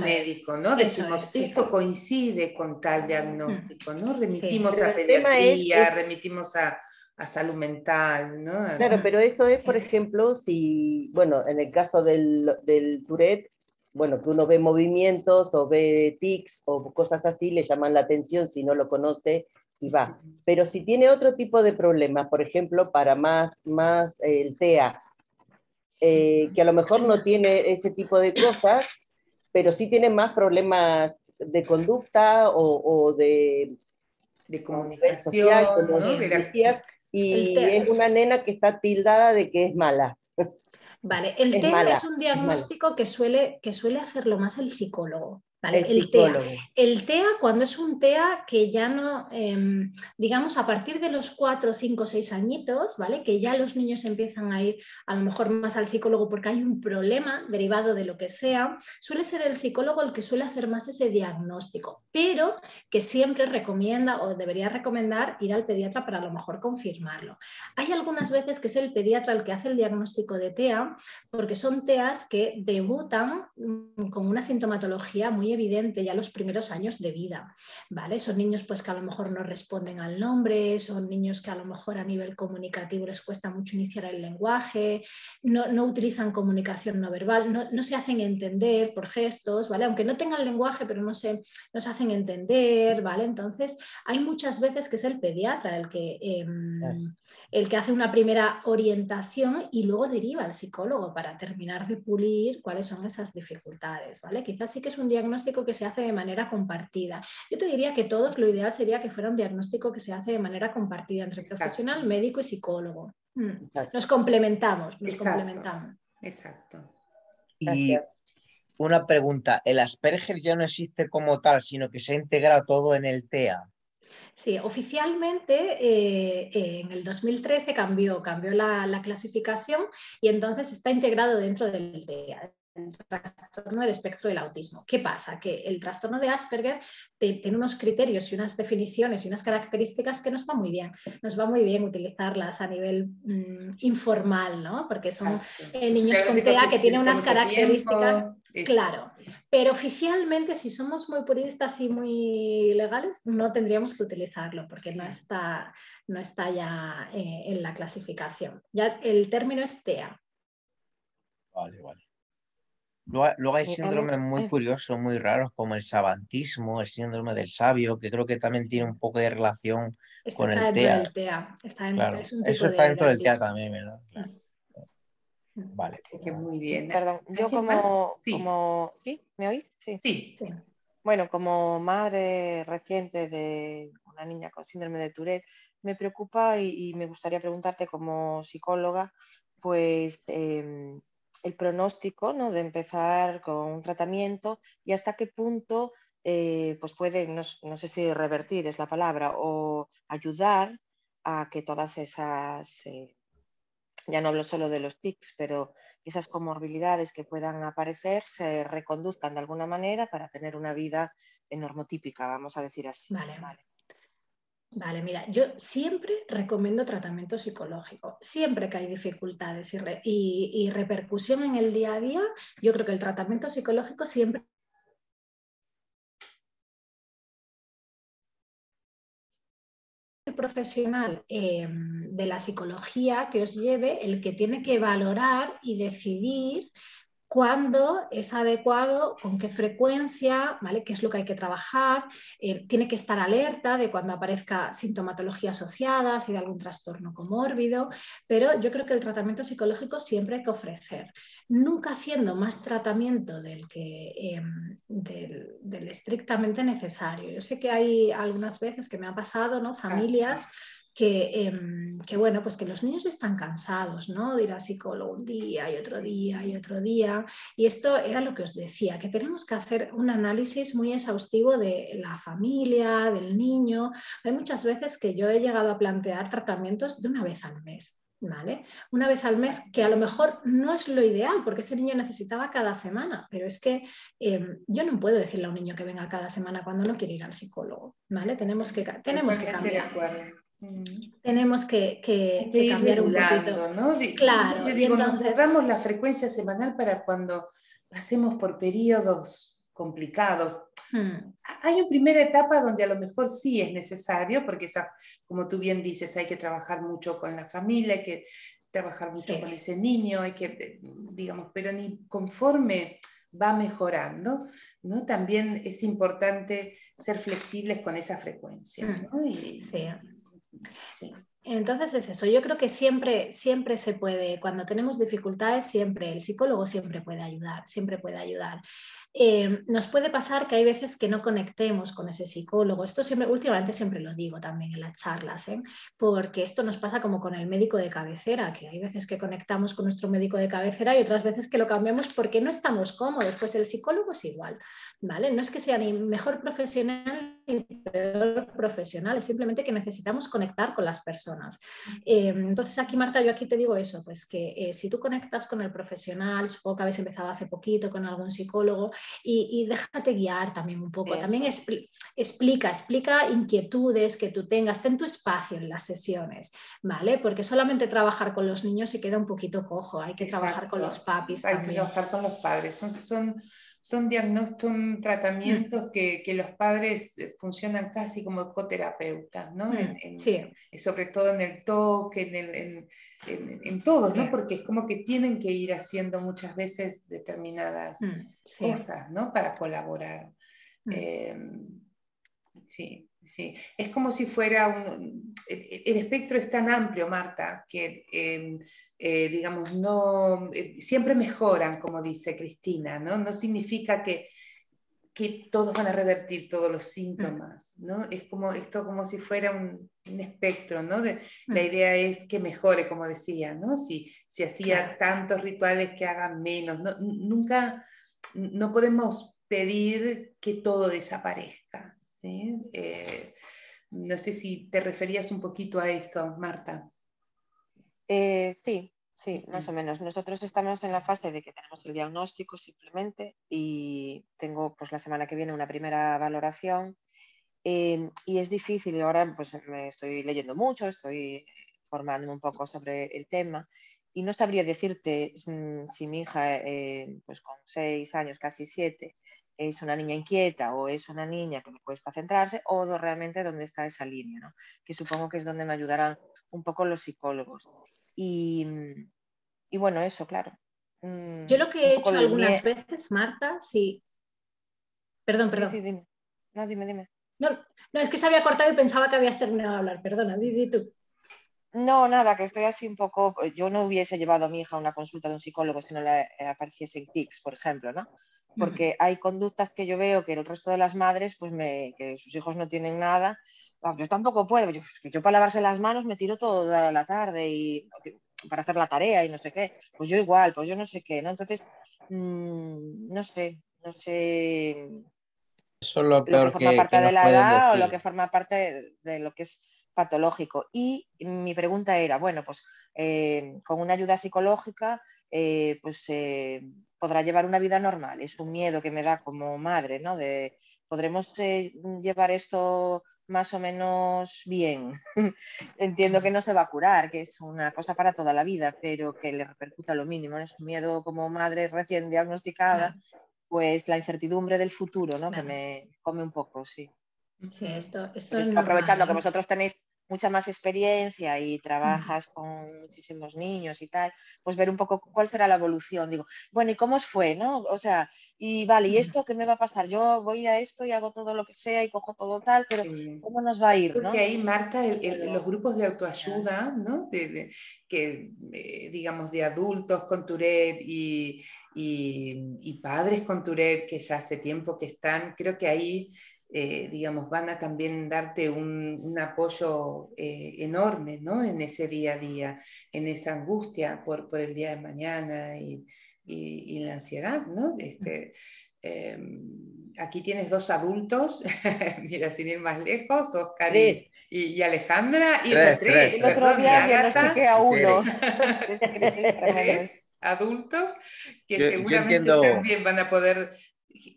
médico, ¿no? Decimos, esto coincide con tal diagnóstico, ¿no? Remitimos a pediatría, remitimos a salud mental, ¿no? Claro, pero eso es, por ejemplo, si, bueno, en el caso del Tourette, bueno, que uno ve movimientos o ve tics o cosas así, le llaman la atención si no lo conoce y va. Pero si tiene otro tipo de problemas, por ejemplo, para más el TEA, que a lo mejor no tiene ese tipo de cosas, pero sí tiene más problemas de conducta o de comunicación, social, como decías, y es una nena que está tildada de que es mala. Vale, el TEA es un diagnóstico que suele hacerlo más el psicólogo. ¿Vale? El TEA, cuando es un TEA que ya no, digamos, a partir de los 4, 5, 6 añitos, ¿vale? Que ya los niños empiezan a ir a lo mejor más al psicólogo porque hay un problema derivado de lo que sea, suele ser el psicólogo el que suele hacer más ese diagnóstico, pero que siempre recomienda o debería recomendar ir al pediatra para a lo mejor confirmarlo. Hay algunas veces que es el pediatra el que hace el diagnóstico de TEA, porque son TEAs que debutan con una sintomatología muy evidente ya los primeros años de vida, ¿vale? Son niños pues que a lo mejor no responden al nombre, son niños que a lo mejor a nivel comunicativo les cuesta mucho iniciar el lenguaje, no utilizan comunicación no verbal, no se hacen entender por gestos, ¿vale? Aunque no tengan lenguaje, pero no se hacen entender, ¿vale? Entonces hay muchas veces que es el pediatra el que hace una primera orientación y luego deriva al psicólogo para terminar de pulir cuáles son esas dificultades, ¿vale? Quizás sí que es un diagnóstico que se hace de manera compartida. Yo te diría que todos, lo ideal sería que fuera un diagnóstico que se hace de manera compartida entre profesional, médico y psicólogo. Nos complementamos, complementamos. Exacto. Y una pregunta, ¿el Asperger ya no existe como tal, sino que se ha integrado todo en el TEA? Sí, oficialmente en el 2013 cambió la clasificación y entonces está integrado dentro del TEA, el trastorno del espectro del autismo. ¿Qué pasa? Que el trastorno de Asperger tiene unos criterios y unas definiciones y unas características que nos va muy bien. Nos va muy bien utilizarlas a nivel informal, ¿no? Porque son niños con TEA que tienen unas características... Claro, pero oficialmente, si somos muy puristas y muy legales, no tendríamos que utilizarlo porque no está ya en la clasificación. Ya el término es TEA. Vale. Luego hay síndromes muy curiosos, muy raros, como el savantismo, el síndrome del sabio, que creo que también tiene un poco de relación con el TEA. Del TEA. Claro, eso está dentro del TEA también, ¿verdad? Claro. Vale. Muy bien. Perdón, yo ¿Sí? ¿Me oís? Sí. Bueno, como madre reciente de una niña con síndrome de Tourette, me preocupa y me gustaría preguntarte como psicóloga, pues el pronóstico, ¿no?, de empezar con un tratamiento y hasta qué punto pues puede, no sé si revertir es la palabra, o ayudar a que todas esas... ya no hablo solo de los tics, pero esas comorbilidades que puedan aparecer se reconduzcan de alguna manera para tener una vida normotípica, vamos a decir así. Vale, mira, yo siempre recomiendo tratamiento psicológico. Siempre que hay dificultades y repercusión en el día a día, yo creo que el tratamiento psicológico siempre profesional de la psicología que os lleve el que tiene que valorar y decidir cuándo es adecuado, con qué frecuencia, ¿vale? Qué es lo que hay que trabajar, tiene que estar alerta de cuando aparezca sintomatología asociada, si de algún trastorno comórbido, pero yo creo que el tratamiento psicológico siempre hay que ofrecer, nunca haciendo más tratamiento del estrictamente necesario. Yo sé que hay algunas veces que me ha pasado, ¿no? Familias que, bueno, pues que los niños están cansados, ¿no? De ir al psicólogo un día y otro día y otro día. Y esto era lo que os decía, que tenemos que hacer un análisis muy exhaustivo de la familia, del niño. Hay muchas veces que yo he llegado a plantear tratamientos de una vez al mes. ¿Vale? Una vez al mes, que a lo mejor no es lo ideal, porque ese niño necesitaba cada semana, pero es que yo no puedo decirle a un niño que venga cada semana cuando no quiere ir al psicólogo. ¿Vale? Tenemos que cambiar. Tenemos que ir cambiar un regulando, poquito. ¿no? Claro, Siempre y digo, nos entonces, guardamos la frecuencia semanal para cuando pasemos por periodos complicados. Hay una primera etapa donde a lo mejor sí es necesario, porque como tú bien dices, hay que trabajar mucho con la familia, hay que trabajar mucho con ese niño, hay que, digamos, pero ni conforme va mejorando, ¿no? También es importante ser flexibles con esa frecuencia, ¿no? Sí. Entonces es eso, yo creo que siempre se puede, cuando tenemos dificultades, siempre el psicólogo siempre puede ayudar, siempre puede ayudar. Nos puede pasar que hay veces que no conectemos con ese psicólogo. Esto siempre, últimamente siempre lo digo también en las charlas, porque esto nos pasa como con el médico de cabecera, que hay veces que conectamos con nuestro médico de cabecera y otras veces que lo cambiamos porque no estamos cómodos. Pues el psicólogo es igual, ¿vale? No es que sea ni mejor profesional ni peor profesional, es simplemente que necesitamos conectar con las personas. Entonces aquí, Marta, yo aquí te digo eso, pues que si tú conectas con el profesional, supongo que habéis empezado hace poquito con algún psicólogo, y déjate guiar también un poco. También explica inquietudes que tú tengas, ten tu espacio en las sesiones, ¿vale? Porque solamente trabajar con los niños se queda un poquito cojo, hay que trabajar con los papis también. Hay que trabajar con los padres, son diagnósticos, son tratamientos que los padres funcionan casi como coterapeutas, ¿no? Sí. Sobre todo en el toque, en todo, ¿no? Porque es como que tienen que ir haciendo muchas veces determinadas cosas, ¿no? Para colaborar. Sí, sí. Es como si fuera el espectro es tan amplio, Marta, que digamos, no, siempre mejoran, como dice Cristina, ¿no? No significa que todos van a revertir todos los síntomas, ¿no? Es como esto como si fuera un espectro, ¿no? La idea es que mejore, como decía, ¿no? Si hacía tantos rituales, que hagan menos. Nunca, no podemos pedir que todo desaparezca, ¿sí? No sé si te referías un poquito a eso, Marta. Sí, más o menos. Nosotros estamos en la fase de que tenemos el diagnóstico simplemente y tengo pues la semana que viene una primera valoración y es difícil y ahora pues me estoy leyendo mucho, estoy formándome un poco sobre el tema y no sabría decirte si mi hija pues con 6 años, casi 7, es una niña inquieta o es una niña que me cuesta centrarse o realmente dónde está esa línea, ¿no? Que supongo que es donde me ayudarán un poco los psicólogos. Y bueno, eso, claro. Yo lo que he hecho algunas veces, Marta, sí. Perdón. Sí, dime. No, dime. No, es que se había cortado y pensaba que habías terminado de hablar. Perdona, di tú. No, nada, que estoy así un poco. Yo no hubiese llevado a mi hija a una consulta de un psicólogo si no le apareciesen tics, por ejemplo, ¿no? Porque hay conductas que yo veo que el resto de las madres, pues que sus hijos no tienen nada. Yo tampoco puedo. Yo para lavarse las manos me tiro toda la tarde y para hacer la tarea y no sé qué. Pues yo igual, pues yo no sé qué, ¿no? Entonces, no sé. Eso es lo que peor forma parte que de nos la pueden edad decir. o lo que forma parte de lo que es patológico. Y mi pregunta era, bueno, pues con una ayuda psicológica podrá llevar una vida normal. Es un miedo que me da como madre, ¿no? ¿Podremos llevar esto más o menos bien? Entiendo que no se va a curar, que es una cosa para toda la vida, pero que le repercuta lo mínimo. Es un miedo como madre recién diagnosticada. Pues la incertidumbre del futuro, ¿no? Claro. Que me come un poco, sí. Sí, esto es normal, aprovechando que vosotros tenéis mucha más experiencia y trabajas con muchísimos niños y tal, pues ver un poco cuál será la evolución. Digo, bueno, ¿y cómo os fue, no? O sea, y vale, ¿y esto qué me va a pasar? Yo voy a esto y hago todo lo que sea y cojo todo tal, pero ¿cómo nos va a ir, Porque no? ahí, Marta, los grupos de autoayuda, ¿no? Digamos, de adultos con Tourette y padres con Tourette, que ya hace tiempo que están, creo que ahí, digamos, van a también darte un apoyo enorme, ¿no? En ese día a día, en esa angustia por el día de mañana y la ansiedad, ¿no? Aquí tienes 2 adultos, mira, sin ir más lejos, Oscar y Alejandra, y tres, El otro día diagnostiqué a uno. 3 adultos que Yo seguramente entiendo, también van a poder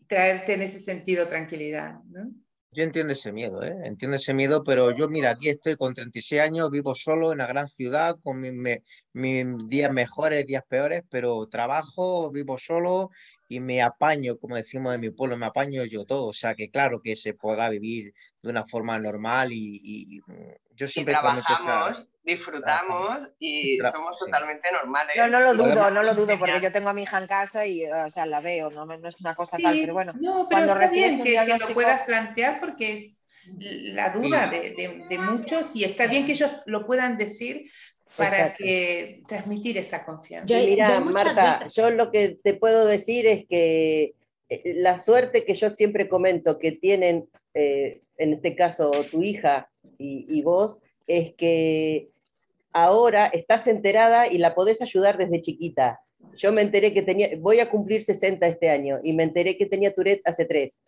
traerte en ese sentido tranquilidad, ¿no? yo entiendo ese miedo, ¿eh? Entiendo ese miedo, pero yo, mira, aquí estoy con 36 años, vivo solo en una gran ciudad, con mis días mejores, días peores, pero trabajo, vivo solo y me apaño, como decimos en mi pueblo, me apaño yo todo. O sea que claro que se podrá vivir de una forma normal y yo Y siempre transmito esa... trabajamos, disfrutamos y somos Sí. totalmente normales. No lo dudo, Podemos- no lo dudo, porque yo tengo a mi hija en casa y, o sea, la veo, no es una cosa tal, pero Sí, bueno, no, pero cuando está recibes bien un que lo diagnóstico... puedas plantear porque es la duda de muchos y está bien que ellos lo puedan decir para Exacto. que transmitir esa confianza. Yo Y mira, hay muchas Marta, veces... yo lo que te puedo decir es que la suerte que yo siempre comento que tienen, en este caso tu hija y vos, es que ahora estás enterada y la podés ayudar desde chiquita. Yo me enteré que voy a cumplir 60 este año y me enteré que tenía Tourette hace 3.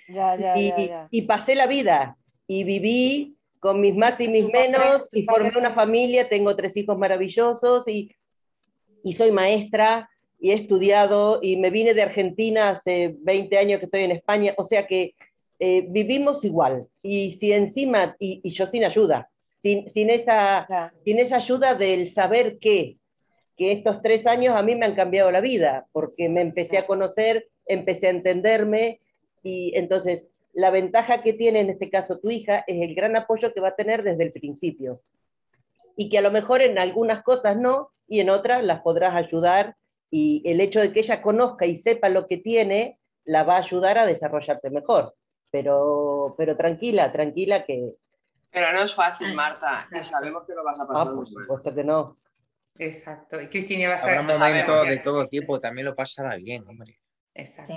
Ya. Y pasé la vida y viví con mis más y mis menos y formé una familia, tengo 3 hijos maravillosos y soy maestra y he estudiado y me vine de Argentina hace 20 años que estoy en España, o sea que vivimos igual y si encima, y yo sin ayuda, sin esa ayuda del saber que estos 3 años a mí me han cambiado la vida, porque me empecé a conocer, empecé a entenderme, y entonces la ventaja que tiene en este caso tu hija es el gran apoyo que va a tener desde el principio, y que a lo mejor en algunas cosas no, y en otras las podrás ayudar, y el hecho de que ella conozca y sepa lo que tiene, la va a ayudar a desarrollarse mejor, pero tranquila que... Pero no es fácil, Marta, y sabemos que lo vas a pasar muy por mal. supuesto que no. Exacto. Y Cristina va a Habrá ser... momentos de todo tipo, también lo pasará bien, hombre. Exacto.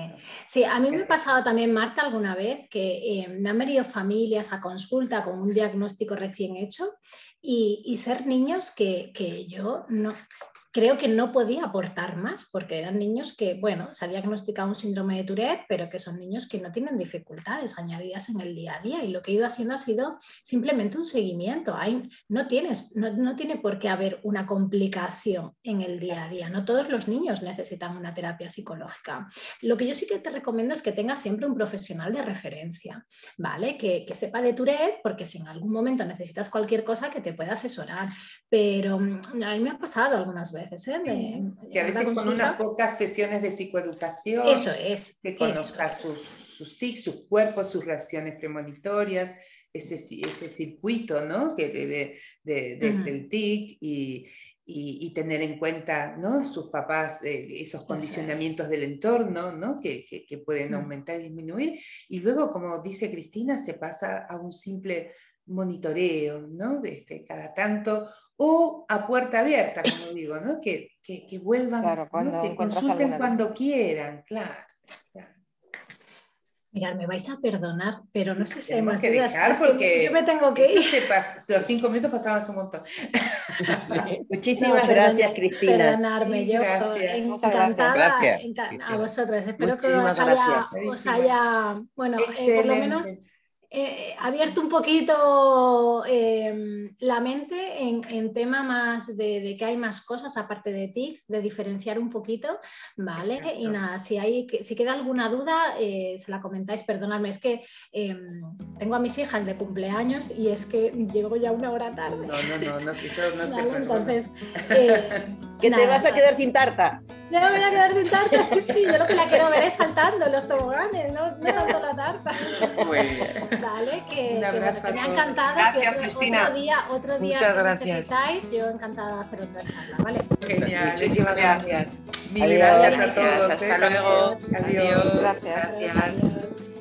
Sí, a mí me ha pasado también, Marta, alguna vez que me han venido familias a consulta con un diagnóstico recién hecho y ser niños que yo no... Creo que no podía aportar más porque eran niños que, bueno, se ha diagnosticado un síndrome de Tourette, pero que son niños que no tienen dificultades añadidas en el día a día y lo que he ido haciendo ha sido simplemente un seguimiento. No tiene por qué haber una complicación en el día a día. No todos los niños necesitan una terapia psicológica. Lo que yo sí que te recomiendo es que tengas siempre un profesional de referencia, ¿vale? Que sepa de Tourette, porque si en algún momento necesitas cualquier cosa que te pueda asesorar. Pero a mí me ha pasado algunas veces. Sí, que a veces con unas pocas sesiones de psicoeducación, eso es, que conozca sus tics, sus cuerpos, sus reacciones premonitorias, ese circuito, ¿no? Del tic y tener en cuenta, ¿no? Sus papás, esos condicionamientos del entorno, ¿no? Que pueden aumentar y disminuir. Y luego, como dice Cristina, se pasa a un simple monitoreo, ¿no? Cada tanto, o a puerta abierta, como digo, ¿no? Que vuelvan, claro, ¿no? Que consulten cuando quieran, claro. Mirad, me vais a perdonar, pero no sé si hay más que dudas. dejar porque yo me tengo que ir. Los 5 minutos pasaron hace un montón. Muchísimas gracias, Cristina. Perdonarme, sí, yo gracias. encantada. Gracias. A vosotras. Espero que Muchísimas os haya, bueno, por lo menos abierto un poquito la mente en tema más de que hay más cosas aparte de tics, de diferenciar un poquito, ¿vale? Exacto. Y nada, si queda alguna duda, se la comentáis, perdonadme, es que tengo a mis hijas de cumpleaños y es que llego ya 1 hora tarde. No, eso no se puede. Entonces, que te vas a quedar sin tarta. Yo me voy a quedar sin tarta, sí, yo lo que la quiero ver es saltando en los toboganes, no tanto la tarta. Muy bien. Vale, que me ha todos. encantado. Gracias, que Cristina. otro día Muchas que gracias. necesitáis, yo encantada de hacer otra charla, ¿vale? Genial. Muchísimas gracias. Mil Adiós. gracias a todos. Hasta luego. Adiós. Adiós. Gracias. Gracias. Adiós.